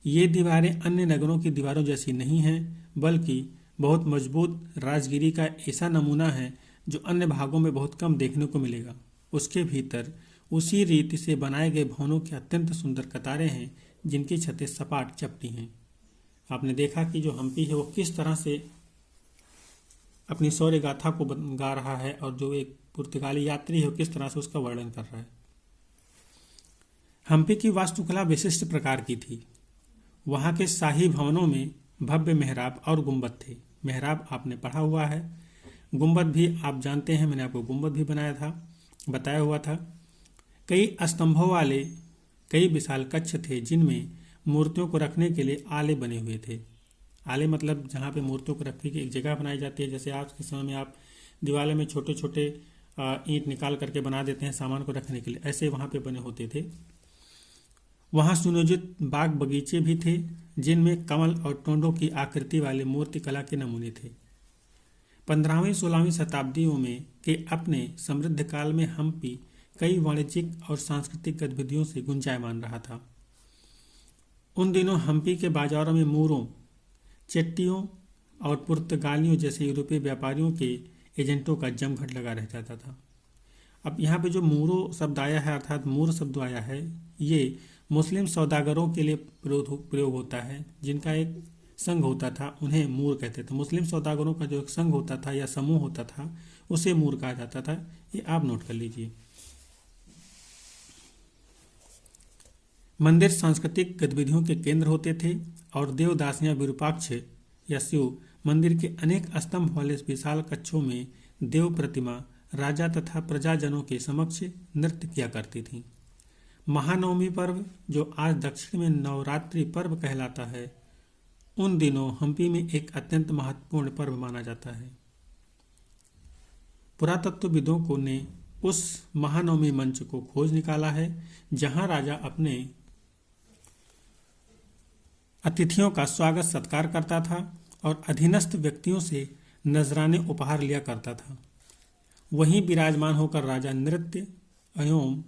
ये दीवारें अन्य नगरों की दीवारों जैसी नहीं हैं बल्कि बहुत मजबूत राजगिरी का ऐसा नमूना है जो अन्य भागों में बहुत कम देखने को मिलेगा। उसके भीतर उसी रीति से बनाए गए भवनों की अत्यंत सुंदर कतारें हैं जिनकी छतें सपाट चपटी हैं। आपने देखा कि जो हम्पी है वो किस तरह से अपनी शौर्य गाथा को गा रहा है और जो एक पुर्तगाली यात्री है वो किस तरह से उसका वर्णन कर रहा है। हम्पी की वास्तुकला विशिष्ट प्रकार की थी। वहाँ के शाही भवनों में भव्य मेहराब और गुंबद थे। मेहराब आपने पढ़ा हुआ है, गुंबद भी आप जानते हैं, मैंने आपको गुंबद भी बताया हुआ था। कई स्तंभों वाले कई विशाल कक्ष थे जिनमें मूर्तियों को रखने के लिए आले बने हुए थे। आले मतलब जहाँ पे मूर्तियों को रखने की एक जगह बनाई जाती है। जैसे आज के समय में आप दीवार में छोटे छोटे ईंट निकाल करके बना देते हैं सामान को रखने के लिए, ऐसे वहाँ पे बने होते थे। वहाँ सुनियोजित बाग बगीचे भी थे जिनमें कमल और टोंडों की आकृति वाले मूर्ति कला के नमूने थे। 15वीं 16वीं शताब्दियों में के अपने समृद्ध काल में हम्पी कई वाणिज्यिक और सांस्कृतिक गतिविधियों से गुंजायमान रहा था। उन दिनों हम्पी के बाजारों में मूरों, चेट्टियों और पुर्तगालियों जैसे यूरोपीय व्यापारियों के एजेंटों का जमघट लगा रह जाता था। अब यहाँ पे जो मूरो शब्द आया है अर्थात मूर शब्द आया है, ये मुस्लिम सौदागरों के लिए प्रयोग होता है जिनका एक संघ होता था, उन्हें मूर कहते थे। मुस्लिम सौदागरों का जो एक संघ होता था या समूह होता था उसे मूर कहा जाता था। ये आप नोट कर लीजिए। मंदिर सांस्कृतिक गतिविधियों के केंद्र होते थे और देवदासियां विरूपाक्ष या शिव मंदिर के अनेक स्तंभ वाले विशाल कक्षों में देव प्रतिमा राजा तथा प्रजाजनों के समक्ष नृत्य किया करती थीं। महानवमी पर्व जो आज दक्षिण में नवरात्रि पर्व कहलाता है, उन दिनों हम्पी में एक अत्यंत महत्वपूर्ण पर्व माना जाता है। पुरातत्वविदों को ने उस महानवमी मंच को खोज निकाला है जहां राजा अपने अतिथियों का स्वागत सत्कार करता था और अधीनस्थ व्यक्तियों से नजराने उपहार लिया करता था। वहीं विराजमान होकर राजा नृत्य एवं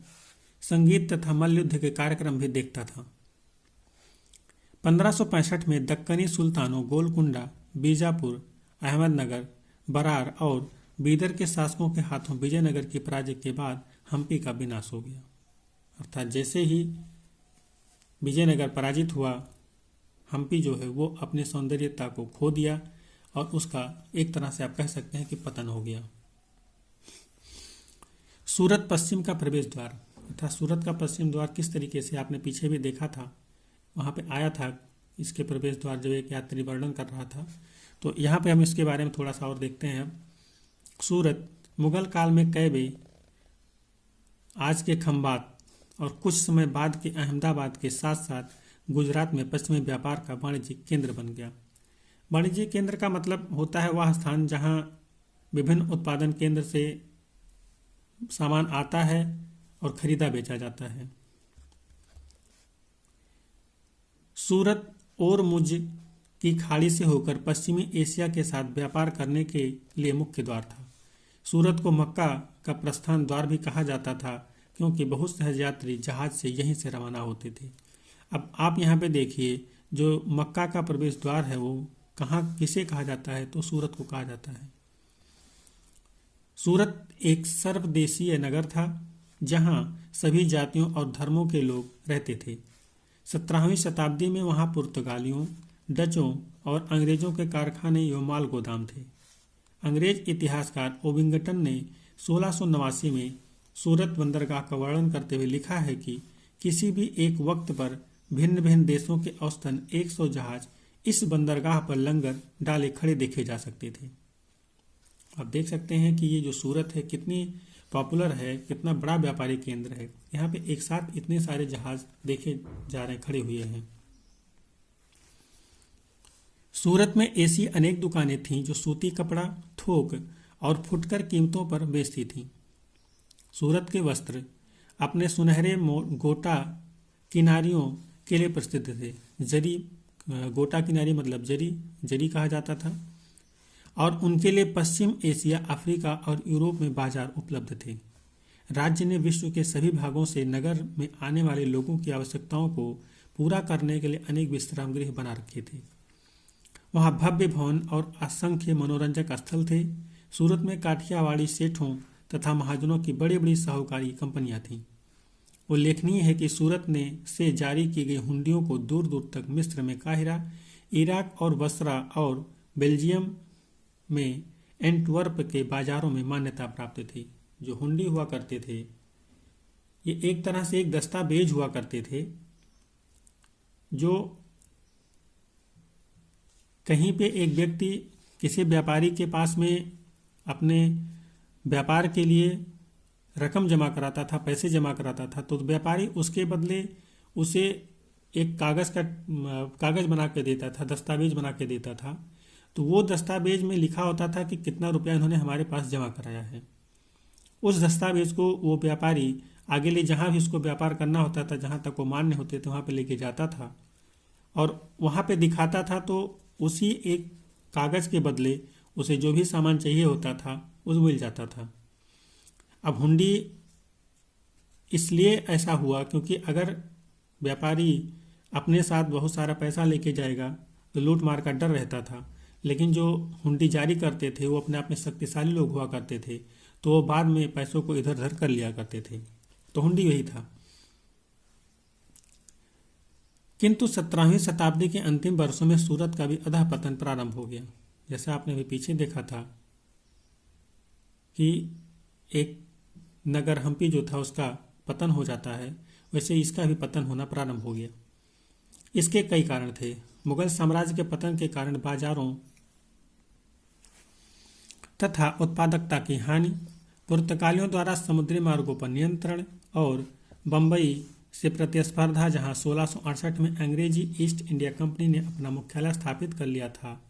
संगीत तथा मल्लयुद्ध के कार्यक्रम भी देखता था। 1565 में दक्कनी सुल्तानों गोलकुंडा, बीजापुर, अहमदनगर, बरार और बीदर के शासकों के हाथों विजयनगर की पराजय के बाद हम्पी का विनाश हो गया। अर्थात जैसे ही विजयनगर पराजित हुआ, हम्पी जो है वो अपने सौंदर्यता को खो दिया और उसका एक तरह से आप कह सकते हैं कि पतन हो गया। सूरत पश्चिम का प्रवेश द्वार, अर्थात सूरत का पश्चिम द्वार किस तरीके से आपने पीछे भी देखा था, वहाँ पे आया था इसके प्रवेश द्वार जब एक यात्री वर्णन कर रहा था। तो यहाँ पे हम इसके बारे में थोड़ा सा और देखते हैं। अब सूरत मुगल काल में कैबे, आज के खंबात और कुछ समय बाद के अहमदाबाद के साथ साथ गुजरात में पश्चिमी व्यापार का वाणिज्यिक केंद्र बन गया। वाणिज्यिक केंद्र का मतलब होता है वह स्थान जहाँ विभिन्न उत्पादन केंद्र से सामान आता है और खरीदा बेचा जाता है। सूरत ओरमुज की खाड़ी से होकर पश्चिमी एशिया के साथ व्यापार करने के लिए मुख्य द्वार था। सूरत को मक्का का प्रस्थान द्वार भी कहा जाता था क्योंकि बहुत से हज यात्री जहाज से यहीं से रवाना होते थे। अब आप यहाँ पे देखिए, जो मक्का का प्रवेश द्वार है वो कहाँ किसे कहा जाता है, तो सूरत को कहा जाता है। सूरत एक सर्वदेशीय नगर था जहाँ सभी जातियों और धर्मों के लोग रहते थे। 17वीं शताब्दी में वहाँ पुर्तगालियों, डचों और अंग्रेजों के कारखाने एवं माल गोदाम थे। अंग्रेज इतिहासकार ओविंगटन ने 1689 में सूरत बंदरगाह का वर्णन करते हुए लिखा है कि किसी भी एक वक्त पर भिन्न भिन्न देशों के औसतन 100 जहाज इस बंदरगाह पर लंगर डाले खड़े देखे जा सकते थे। आप देख सकते हैं कि ये जो सूरत है कितनी पॉपुलर है, कितना बड़ा व्यापारी केंद्र है। यहाँ पे एक साथ इतने सारे जहाज देखे जा रहे खड़े हुए हैं। सूरत में ऐसी अनेक दुकानें थीं जो सूती कपड़ा, थोक और फुटकर कीमतों पर बेचती थीं। सूरत के वस्त्र अपने सुनहरे गोटा किनारियों के लिए प्रसिद्ध थे। जरी, गोटा किनारी मतलब जरी कहा जाता था, और उनके लिए पश्चिम एशिया, अफ्रीका और यूरोप में बाजार उपलब्ध थे। राज्य ने विश्व के सभी भागों से नगर में आने वाले लोगों की आवश्यकताओं को पूरा करने के लिए अनेक विश्राम गृह बना रखे थे। वहाँ भव्य भवन और असंख्य मनोरंजक स्थल थे। सूरत में काठियावाड़ी सेठों तथा महाजनों की बड़ी बड़ी साहूकारी कंपनियां थीं। उल्लेखनीय है कि सूरत ने से जारी की गई हुंडियों को दूर दूर तक मिस्र में काहिरा, इराक और बसरा और बेल्जियम में एंटवर्प के बाजारों में मान्यता प्राप्त थी। जो हुंडी हुआ करते थे ये एक तरह से एक दस्तावेज हुआ करते थे, जो कहीं पे एक व्यक्ति किसी व्यापारी के पास में अपने व्यापार के लिए रकम जमा कराता था, पैसे जमा कराता था, तो व्यापारी उसके बदले उसे एक कागज़ बना के देता था, दस्तावेज बना के देता था। तो वो दस्तावेज में लिखा होता था कि कितना रुपया इन्होंने हमारे पास जमा कराया है। उस दस्तावेज को वो व्यापारी आगे ले जहाँ भी उसको व्यापार करना होता था, जहाँ तक वो मान्य होते थे, वहाँ पे लेके जाता था और वहाँ पे दिखाता था। तो उसी एक कागज़ के बदले उसे जो भी सामान चाहिए होता था उस मिल जाता था। अब हुंडी इसलिए ऐसा हुआ क्योंकि अगर व्यापारी अपने साथ बहुत सारा पैसा लेके जाएगा तो लूट मार का डर रहता था, लेकिन जो हुंडी जारी करते थे वो अपने आप में शक्तिशाली लोग हुआ करते थे, तो वो बाद में पैसों को इधर उधर कर लिया करते थे। तो हुंडी वही था। किंतु 17वीं शताब्दी के अंतिम वर्षों में सूरत का भी अधः पतन प्रारंभ हो गया। जैसा आपने अभी पीछे देखा था कि एक नगर हम्पी जो था उसका पतन हो जाता है, वैसे इसका भी पतन होना प्रारंभ हो गया। इसके कई कारण थे। मुगल साम्राज्य के पतन के कारण बाजारों तथा उत्पादकता की हानि, पुर्तगालियों द्वारा समुद्री मार्गों पर नियंत्रण और बंबई से प्रतिस्पर्धा, जहां 1668 में अंग्रेजी ईस्ट इंडिया कंपनी ने अपना मुख्यालय स्थापित कर लिया था।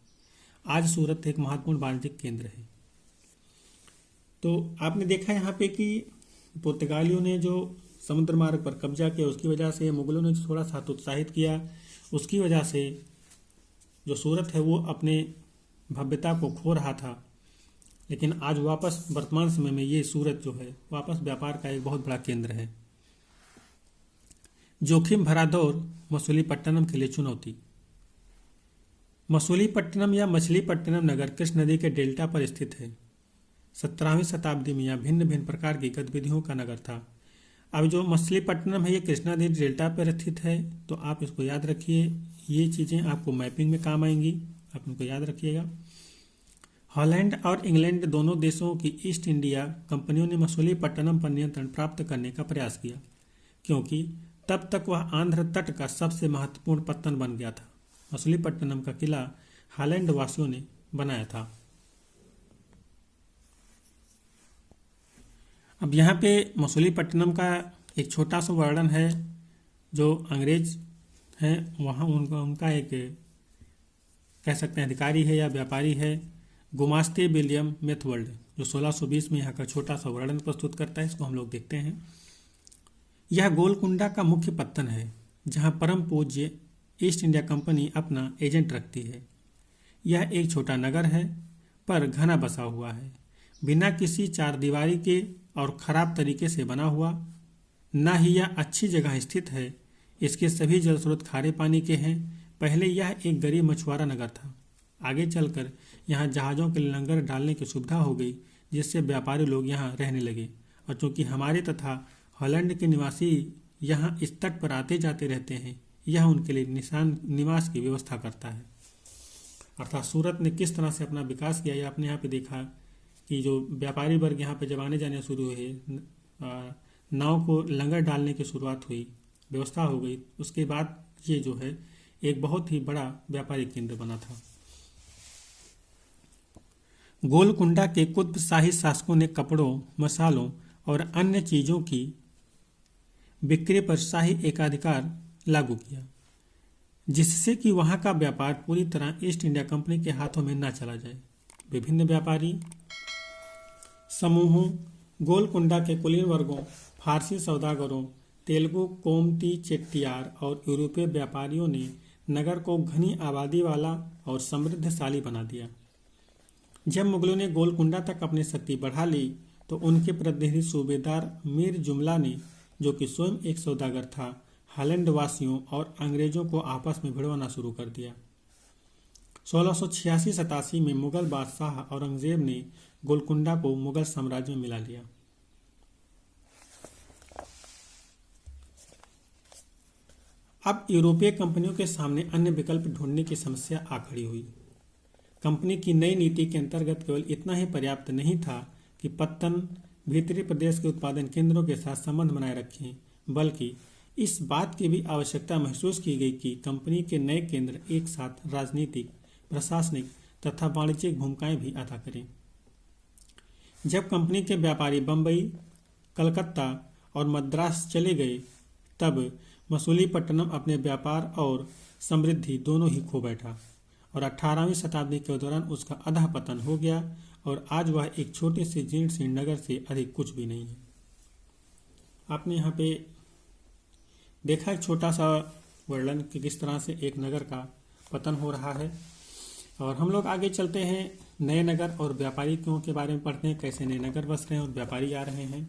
आज सूरत एक महत्वपूर्ण वाणिज्यिक केंद्र है। तो आपने देखा यहाँ पे कि पुर्तगालियों ने जो समुद्र मार्ग पर कब्जा किया, उसकी वजह से मुगलों ने थोड़ा सा हतोत्साहित किया, उसकी वजह से जो सूरत है वो अपने भव्यता को खो रहा था। लेकिन आज वापस वर्तमान समय में ये सूरत जो है वापस व्यापार का एक बहुत बड़ा केंद्र है। जोखिम भरा दौर मछलीपट्टनम के लिए चुनौती। मछलीपट्टनम या मछलीपट्टनम नगर कृष्ण नदी के डेल्टा पर स्थित है। 17वीं शताब्दी में यह भिन्न भिन्न प्रकार की गतिविधियों का नगर था। अब जो मछलीपट्टनम है ये कृष्णा नदी डेल्टा पर स्थित है, तो आप इसको याद रखिए। ये चीज़ें आपको मैपिंग में काम आएंगी, आप इनको याद रखिएगा। हॉलैंड और इंग्लैंड दोनों देशों की ईस्ट इंडिया कंपनियों ने मछलीपट्टनम पर नियंत्रण प्राप्त करने का प्रयास किया, क्योंकि तब तक वह आंध्र तट का सबसे महत्वपूर्ण पत्तन बन गया था। मछलीपट्टनम का किला हॉलैंड वासियों ने बनाया था। अब यहाँ पे मछलीपट्टनम का एक छोटा सा वर्णन है। जो अंग्रेज हैं वहाँ उनका एक कह सकते हैं अधिकारी है या व्यापारी है, गुमास्ते विलियम मेथवर्ल्ड, जो 1620 में यहाँ का छोटा सा वर्णन प्रस्तुत करता है। इसको हम लोग देखते हैं। यह गोलकुंडा का मुख्य पत्तन है, जहाँ परम पूज्य ईस्ट इंडिया कंपनी अपना एजेंट रखती है। यह एक छोटा नगर है पर घना बसा हुआ है, बिना किसी चार दीवारी के और खराब तरीके से बना हुआ। न ही यह अच्छी जगह स्थित है। इसके सभी जल स्रोत खारे पानी के हैं। पहले यह एक गरीब मछुआरा नगर था। आगे चलकर यहाँ जहाज़ों के लंगर डालने की सुविधा हो गई, जिससे व्यापारी लोग यहाँ रहने लगे। और चूँकि हमारे तथा हॉलैंड के निवासी यहाँ इस तट पर आते जाते रहते हैं, यह उनके लिए निवास की व्यवस्था करता है। अर्थात सूरत ने किस तरह से अपना विकास किया, या आपने यहाँ पे देखा कि जो व्यापारी वर्ग यहाँ पे जब आने जाने शुरू हुए, नाव को लंगर डालने की शुरुआत हुई, व्यवस्था हो गई, उसके बाद ये जो है एक बहुत ही बड़ा व्यापारिक केंद्र बना था। गोलकुंडा के कुतुब शाही शासकों ने कपड़ों, मसालों और अन्य चीज़ों की बिक्री पर शाही एकाधिकार लागू किया, जिससे कि वहाँ का व्यापार पूरी तरह ईस्ट इंडिया कंपनी के हाथों में न चला जाए। विभिन्न व्यापारी समूहों, गोलकुंडा के कुलीन वर्गों, फारसी सौदागरों, तेलुगु कोमती चेट्टियार और यूरोपीय व्यापारियों ने नगर को घनी आबादी वाला और समृद्धशाली बना दिया। जब मुगलों ने गोलकुंडा तक अपनी शक्ति बढ़ा ली तो उनके प्रतिनिधि सूबेदार मीर जुमला ने, जो कि स्वयं एक सौदागर था, हॉलैंड वासियों और अंग्रेजों को आपस में भिड़वाना शुरू कर दिया। 1686-87 में मुगल बादशाह औरंगजेब ने गोलकुंडा को मुगल साम्राज्य में मिला लिया। अब यूरोपीय कंपनियों के सामने अन्य विकल्प ढूंढने की समस्या आ खड़ी हुई। कंपनी की नई नीति के अंतर्गत केवल इतना ही पर्याप्त नहीं था कि पत्तन भीतरी प्रदेश के उत्पादन केंद्रों के साथ संबंध बनाए रखें, बल्कि इस बात की भी आवश्यकता महसूस की गई कि कंपनी के नए केंद्र एक साथ राजनीतिक, प्रशासनिक तथा वाणिज्यिक भूमिकाएं भी अदा करें। जब कंपनी के व्यापारी बंबई, कलकत्ता और मद्रास चले गए, तब मसूलीपट्टनम अपने व्यापार और समृद्धि दोनों ही खो बैठा और 18वीं शताब्दी के दौरान उसका अधः पतन हो गया और आज वह एक छोटे से जीर्ण शीर्ण नगर से अधिक कुछ भी नहीं है। आपने यहाँ पे देखा एक छोटा सा वर्णन कि किस तरह से एक नगर का पतन हो रहा है। और हम लोग आगे चलते हैं, नए नगर और व्यापारियों के बारे में पढ़ते हैं, कैसे नए नगर बस रहे हैं और व्यापारी आ रहे हैं।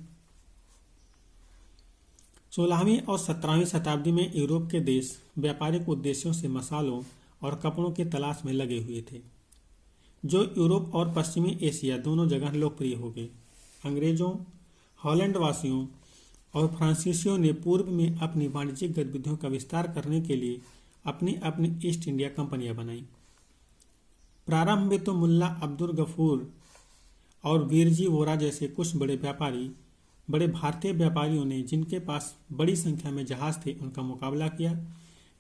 16वीं और 17वीं शताब्दी में यूरोप के देश व्यापारिक उद्देश्यों से मसालों और कपड़ों की तलाश में लगे हुए थे, जो यूरोप और पश्चिमी एशिया दोनों जगह लोकप्रिय हो गए। अंग्रेजों, हॉलैंड वासियों और फ्रांसीसियों ने पूर्व में अपनी वाणिज्यिक गतिविधियों का विस्तार करने के लिए अपनी अपनी ईस्ट इंडिया कंपनियां बनाई। प्रारंभ में तो मुल्ला अब्दुल गफूर और वीरजी वोरा जैसे कुछ बड़े भारतीय व्यापारियों ने, जिनके पास बड़ी संख्या में जहाज थे, उनका मुकाबला किया,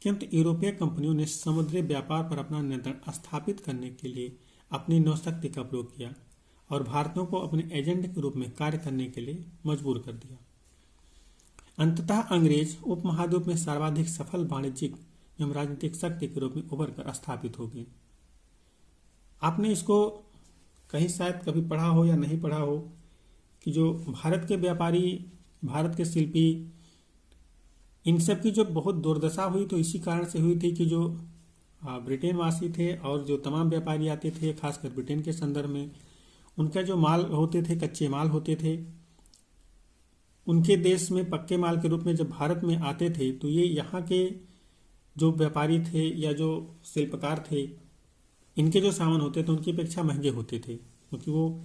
किंतु यूरोपीय कंपनियों ने समुद्री व्यापार पर अपना नियंत्रण स्थापित करने के लिए अपनी नौशक्ति का प्रयोग किया और भारतीयों को अपने एजेंट के रूप में कार्य करने के लिए मजबूर कर दिया। अंततः अंग्रेज उपमहाद्वीप में सर्वाधिक सफल वाणिज्यिक एवं राजनीतिक शक्ति के रूप में उभर कर स्थापित हो गए। आपने इसको कहीं शायद कभी पढ़ा हो या नहीं पढ़ा हो कि जो भारत के व्यापारी, भारत के शिल्पी, इन सब की जो बहुत दुर्दशा हुई तो इसी कारण से हुई थी कि जो ब्रिटेन वासी थे और जो तमाम व्यापारी आते थे, खासकर ब्रिटेन के संदर्भ में, उनका जो माल होते थे, कच्चे माल होते थे, उनके देश में पक्के माल के रूप में जब भारत में आते थे तो ये यहाँ के जो व्यापारी थे या जो शिल्पकार थे, इनके जो सामान होते थे उनकी अपेक्षा महंगे होते थे, क्योंकि वो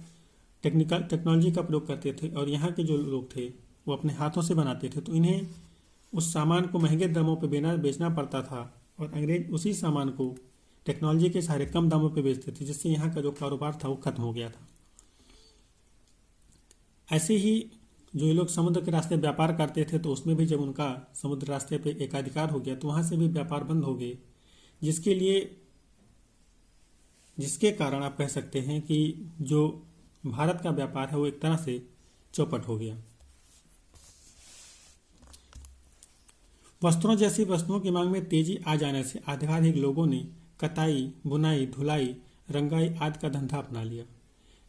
टेक्नोलॉजी का प्रयोग करते थे और यहाँ के जो लोग थे वो अपने हाथों से बनाते थे, तो इन्हें उस सामान को महंगे दामों पे बेचना पड़ता था और अंग्रेज उसी सामान को टेक्नोलॉजी के सहारे कम दामों पे बेचते थे, जिससे यहाँ का जो कारोबार था वो खत्म हो गया था। ऐसे ही जो ये लोग समुद्र के रास्ते व्यापार करते थे तो उसमें भी जब उनका समुद्र रास्ते पे एकाधिकार हो गया तो वहाँ से भी व्यापार बंद हो गए, जिसके कारण आप कह सकते हैं कि जो भारत का व्यापार है वो एक तरह से चौपट हो गया। वस्त्रों जैसी वस्तुओं की मांग में तेजी आ जाने से अधिकाधिक लोगों ने कताई, बुनाई, धुलाई, रंगाई आदि का धंधा अपना लिया।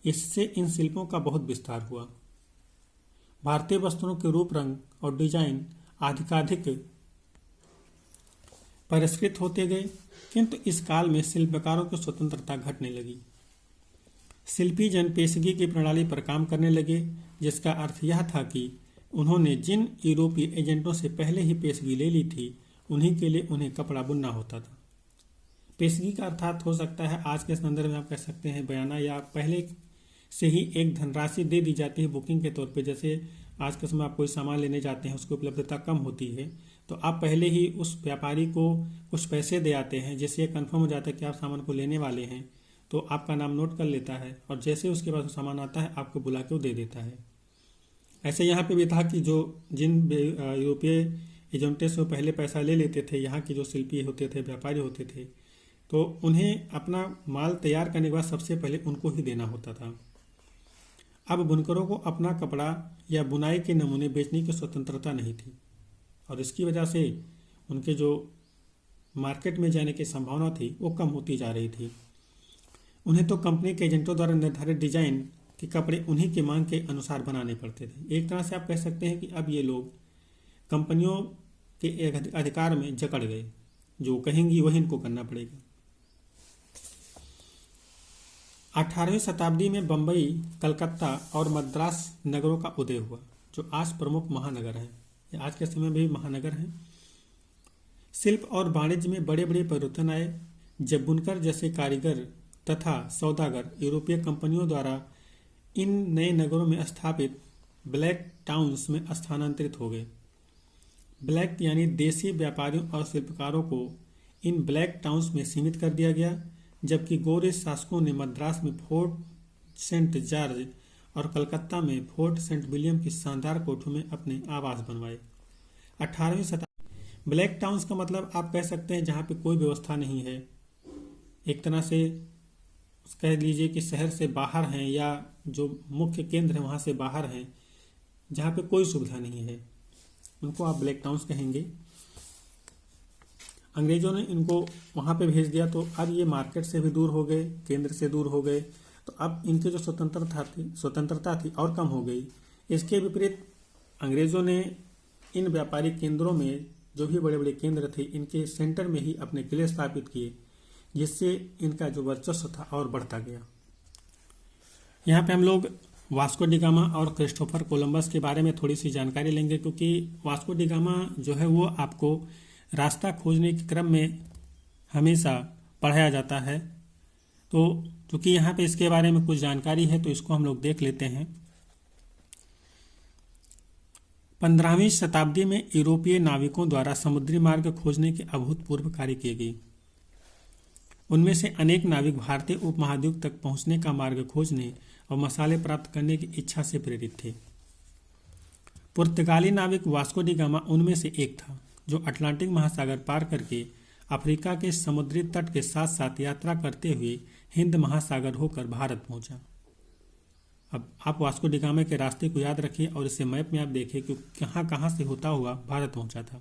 इससे इन शिल्पों का बहुत विस्तार हुआ। भारतीय वस्त्रों के रूप, रंग और डिजाइन अधिकाधिक परिष्कृत होते गए, किंतु इस काल में शिल्पकारों की स्वतंत्रता घटने लगी। शिल्पी जन पेशगी की प्रणाली पर काम करने लगे, जिसका अर्थ यह था कि उन्होंने जिन यूरोपीय एजेंटों से पहले ही पेशगी ले ली थी उन्हीं के लिए उन्हें कपड़ा बुनना होता था। पेशगी का अर्थात हो सकता है आज के संदर्भ में आप कह सकते हैं बयाना, या पहले से ही एक धनराशि दे दी जाती है बुकिंग के तौर पे। जैसे आज के समय आप कोई सामान लेने जाते हैं, उसकी उपलब्धता कम होती है तो आप पहले ही उस व्यापारी को कुछ पैसे दे आते हैं, जिससे ये कन्फर्म हो जाता है कि आप सामान को लेने वाले हैं, तो आपका नाम नोट कर लेता है और जैसे उसके पास सामान आता है आपको बुला के वो दे देता है। ऐसे यहाँ पे भी था कि जो जिन यूरोपीय एजेंटों से वो पहले पैसा ले लेते थे, यहाँ के जो शिल्पी होते थे, व्यापारी होते थे, तो उन्हें अपना माल तैयार करने के बाद सबसे पहले उनको ही देना होता था। अब बुनकरों को अपना कपड़ा या बुनाई के नमूने बेचने की स्वतंत्रता नहीं थी और इसकी वजह से उनके जो मार्केट में जाने की संभावना थी वो कम होती जा रही थी। उन्हें तो कंपनी के एजेंटों द्वारा निर्धारित डिजाइन के कपड़े उन्हीं की मांग के अनुसार बनाने पड़ते थे। एक तरह से आप कह सकते हैं कि अब ये लोग कंपनियों के अधिकार में जकड़ गए, जो कहेंगी वही इनको करना पड़ेगा। 18वीं शताब्दी में बंबई, कलकत्ता और मद्रास नगरों का उदय हुआ, जो आज प्रमुख महानगर हैं। ये आज के समय में भी महानगर हैं। शिल्प और वाणिज्य में बड़े बड़े परिवर्तन आए जब बुनकर जैसे कारीगर तथा सौदागर यूरोपीय कंपनियों द्वारा इन नए नगरों में स्थापित ब्लैक टाउन्स में स्थानांतरित हो गए। ब्लैक यानी देसी व्यापारियों और शिल्पकारों को इन ब्लैक टाउन्स में सीमित कर दिया गया, जबकि गोरे शासकों ने मद्रास में फोर्ट सेंट जॉर्ज और कलकत्ता में फोर्ट सेंट विलियम की शानदार कोठों में अपने आवास बनवाए। 18वीं शताब्दी ब्लैक टाउन्स का मतलब आप कह सकते हैं जहाँ पे कोई व्यवस्था नहीं है, एक तरह से कह लीजिए कि शहर से बाहर हैं या जो मुख्य केंद्र है वहाँ से बाहर हैं, जहाँ पे कोई सुविधा नहीं है, उनको आप ब्लैक टाउन्स कहेंगे। अंग्रेजों ने इनको वहाँ पे भेज दिया, तो अब ये मार्केट से भी दूर हो गए, केंद्र से दूर हो गए, तो अब इनकी जो स्वतंत्रता थी और कम हो गई। इसके विपरीत अंग्रेजों ने इन व्यापारिक केंद्रों में जो भी बड़े बड़े केंद्र थे, इनके सेंटर में ही अपने किले स्थापित किए, जिससे इनका जो वर्चस्व था और बढ़ता गया। यहाँ पे हम लोग वास्को डी गामा और क्रिस्टोफर कोलंबस के बारे में थोड़ी सी जानकारी लेंगे, क्योंकि वास्को डी गामा जो है वो आपको रास्ता खोजने के क्रम में हमेशा पढ़ाया जाता है। तो क्योंकि यहाँ पे इसके बारे में कुछ जानकारी है तो इसको हम लोग देख लेते हैं। 15वीं शताब्दी में यूरोपीय नाविकों द्वारा समुद्री मार्ग खोजने के अभूतपूर्व कार्य किए गए। उनमें से अनेक नाविक भारतीय उपमहाद्वीप तक पहुंचने का मार्ग खोजने और मसाले प्राप्त करने की इच्छा से प्रेरित थे। पुर्तगाली नाविक वास्को डी गामा उनमें से एक था, जो अटलांटिक महासागर पार करके अफ्रीका के समुद्री तट के साथ साथ यात्रा करते हुए हिंद महासागर होकर भारत पहुंचा। अब आप वास्को डी गामा के रास्ते को याद रखिए और इसे मैप में आप देखिए कि कहाँ कहाँ से होता हुआ भारत पहुंचा था।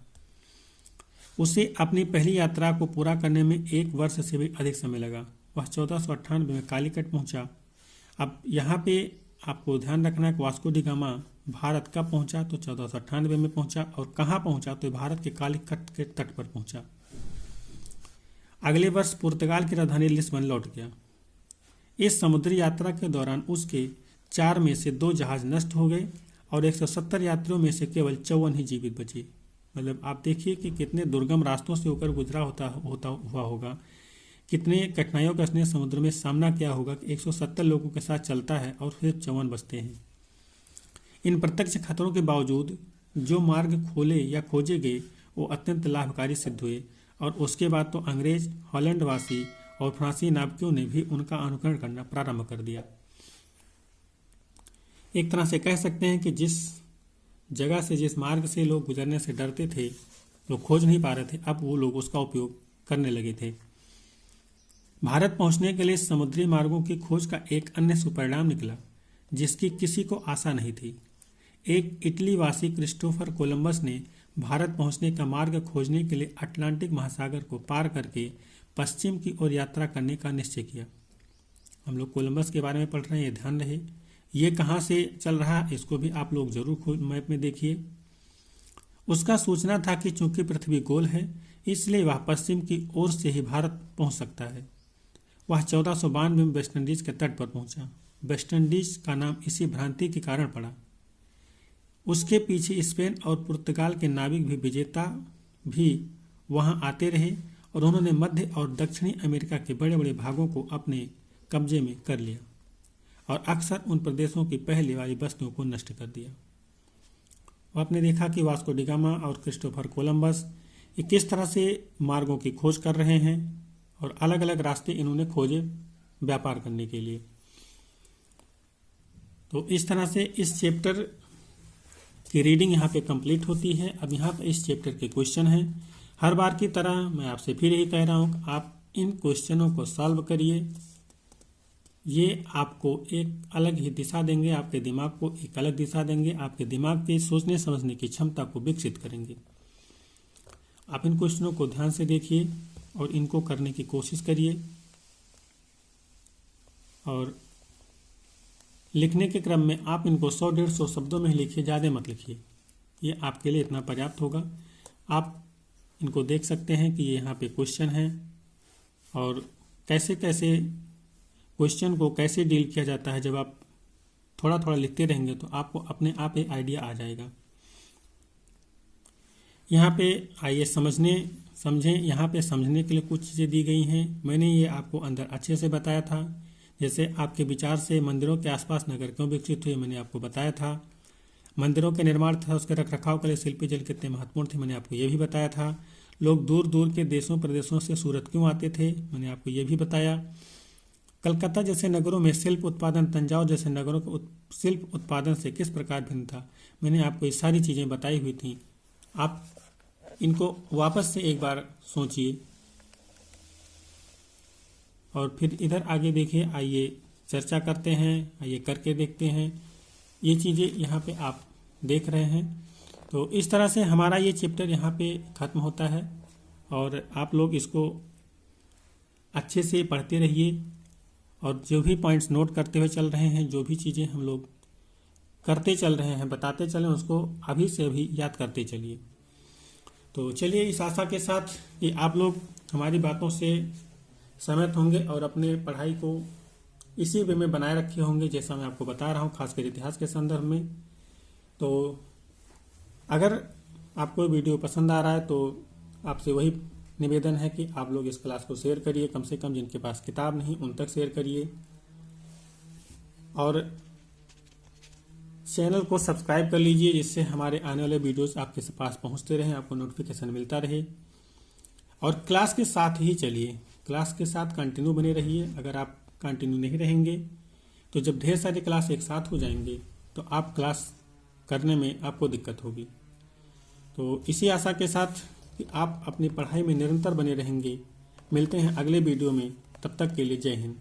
उसे अपनी पहली यात्रा को पूरा करने में 1 वर्ष से भी अधिक समय लगा। वह 1498 में कालीकट पहुंचा। अब यहाँ पे आपको ध्यान रखना है कि वास्को डी गामा भारत कब पहुंचा, तो 1498 में पहुंचा, और कहाँ पहुंचा, तो भारत के कालीकट के तट पर पहुंचा। अगले वर्ष पुर्तगाल की राजधानी लिस्बन लौट गया। इस समुद्री यात्रा के दौरान उसके 4 में से 2 जहाज नष्ट हो गए और 170 यात्रियों में से केवल 54 ही जीवित बचे। मतलब आप देखिए कि कितने दुर्गम रास्तों से होकर गुजरा होता हुआ होगा, कितने कठिनाइयों का उसने समुद्र में सामना किया होगा कि 170 लोगों के साथ चलता है और फिर 54 बचते हैं। इन प्रत्यक्ष खतरों के बावजूद जो मार्ग खोले या खोजे गए वो अत्यंत लाभकारी सिद्ध हुए और उसके बाद तो अंग्रेज, हॉलैंडवासी और फ्रांसीसी नाविकों ने भी उनका अनुकरण करना प्रारंभ कर दिया। एक तरह से कह सकते हैं कि जिस जगह से, जिस मार्ग से लोग गुजरने से डरते थे, लोग खोज नहीं पा रहे थे, अब वो लोग उसका उपयोग करने लगे थे। भारत पहुंचने के लिए समुद्री मार्गों की खोज का एक अन्य सुपरिणाम निकला जिसकी किसी को आशा नहीं थी। एक इटली वासी क्रिस्टोफर कोलंबस ने भारत पहुंचने का मार्ग खोजने के लिए अटलांटिक महासागर को पार करके पश्चिम की ओर यात्रा करने का निश्चय किया। हम लोग कोलंबस के बारे में पढ़ रहे हैं, ये ध्यान रहे। ये कहाँ से चल रहा है इसको भी आप लोग जरूर मैप में देखिए। उसका सोचना था कि चूंकि पृथ्वी गोल है इसलिए वह पश्चिम की ओर से ही भारत पहुंच सकता है। वह 1492 में वेस्ट इंडीज के तट पर पहुंचा। वेस्ट इंडीज का नाम इसी भ्रांति के कारण पड़ा। उसके पीछे स्पेन और पुर्तगाल के नाविक भी विजेता भी वहां आते रहे और उन्होंने मध्य और दक्षिणी अमेरिका के बड़े बड़े भागों को अपने कब्जे में कर लिया और अक्सर उन प्रदेशों की पहले वाली बस्तियों को नष्ट कर दिया। आपने देखा कि वास्को डी गामा और क्रिस्टोफर कोलंबस ये किस तरह से मार्गों की खोज कर रहे हैं और अलग अलग रास्ते इन्होंने खोजे व्यापार करने के लिए। तो इस तरह से इस चैप्टर की रीडिंग यहाँ पे कंप्लीट होती है। अब यहाँ पे इस चैप्टर के क्वेश्चन हैं। हर बार की तरह मैं आपसे फिर यही कह रहा हूँ, आप इन क्वेश्चनों को सॉल्व करिए। ये आपको एक अलग ही दिशा देंगे, आपके दिमाग को एक अलग दिशा देंगे, आपके दिमाग के सोचने समझने की क्षमता को विकसित करेंगे। आप इन क्वेश्चनों को ध्यान से देखिए और इनको करने की कोशिश करिए। और लिखने के क्रम में आप इनको 100-150 शब्दों में ही लिखिए, ज़्यादा मत लिखिए। ये आपके लिए इतना पर्याप्त होगा। आप इनको देख सकते हैं कि ये यहाँ पे क्वेश्चन है और कैसे कैसे क्वेश्चन को कैसे डील किया जाता है। जब आप थोड़ा थोड़ा लिखते रहेंगे तो आपको अपने आप एक आइडिया आ जाएगा। यहाँ पे आइए समझें। यहाँ पे समझने के लिए कुछ चीज़ें दी गई हैं। मैंने ये आपको अंदर अच्छे से बताया था। जैसे आपके विचार से मंदिरों के आसपास नगर क्यों विकसित हुए, मैंने आपको बताया था। मंदिरों के निर्माण तथा उसके रखरखाव के लिए शिल्पी जल कितने महत्वपूर्ण थे, मैंने आपको ये भी बताया था। लोग दूर दूर के देशों प्रदेशों से सूरत क्यों आते थे, मैंने आपको ये भी बताया। कलकत्ता जैसे नगरों में शिल्प उत्पादन तंजावुर जैसे नगरों के शिल्प उत्पादन से किस प्रकार भिन्न था, मैंने आपको ये सारी चीज़ें बताई हुई थी। आप इनको वापस से एक बार सोचिए और फिर इधर आगे देखिए। आइए चर्चा करते हैं, आइए करके देखते हैं। ये चीज़ें यहाँ पे आप देख रहे हैं। तो इस तरह से हमारा ये चैप्टर यहाँ पे ख़त्म होता है और आप लोग इसको अच्छे से पढ़ते रहिए और जो भी पॉइंट्स नोट करते हुए चल रहे हैं, जो भी चीज़ें हम लोग करते चल रहे हैं, बताते चलें, उसको अभी से अभी याद करते चलिए। तो चलिए, इस आशा के साथ कि आप लोग हमारी बातों से सहमत होंगे और अपने पढ़ाई को इसी वे में बनाए रखे होंगे जैसा मैं आपको बता रहा हूँ, खासकर इतिहास के संदर्भ में। तो अगर आपको वीडियो पसंद आ रहा है तो आपसे वही निवेदन है कि आप लोग इस क्लास को शेयर करिए, कम से कम जिनके पास किताब नहीं उन तक शेयर करिए और चैनल को सब्सक्राइब कर लीजिए, जिससे हमारे आने वाले वीडियोस आपके पास पहुंचते रहें, आपको नोटिफिकेशन मिलता रहे। और क्लास के साथ ही चलिए, क्लास के साथ कंटिन्यू बने रहिए। अगर आप कंटिन्यू नहीं रहेंगे तो जब ढेर सारी क्लास एक साथ हो जाएंगे तो आप क्लास करने में आपको दिक्कत होगी। तो इसी आशा के साथ कि आप अपनी पढ़ाई में निरंतर बने रहेंगे। मिलते हैं अगले वीडियो में, तब तक के लिए जय हिंद।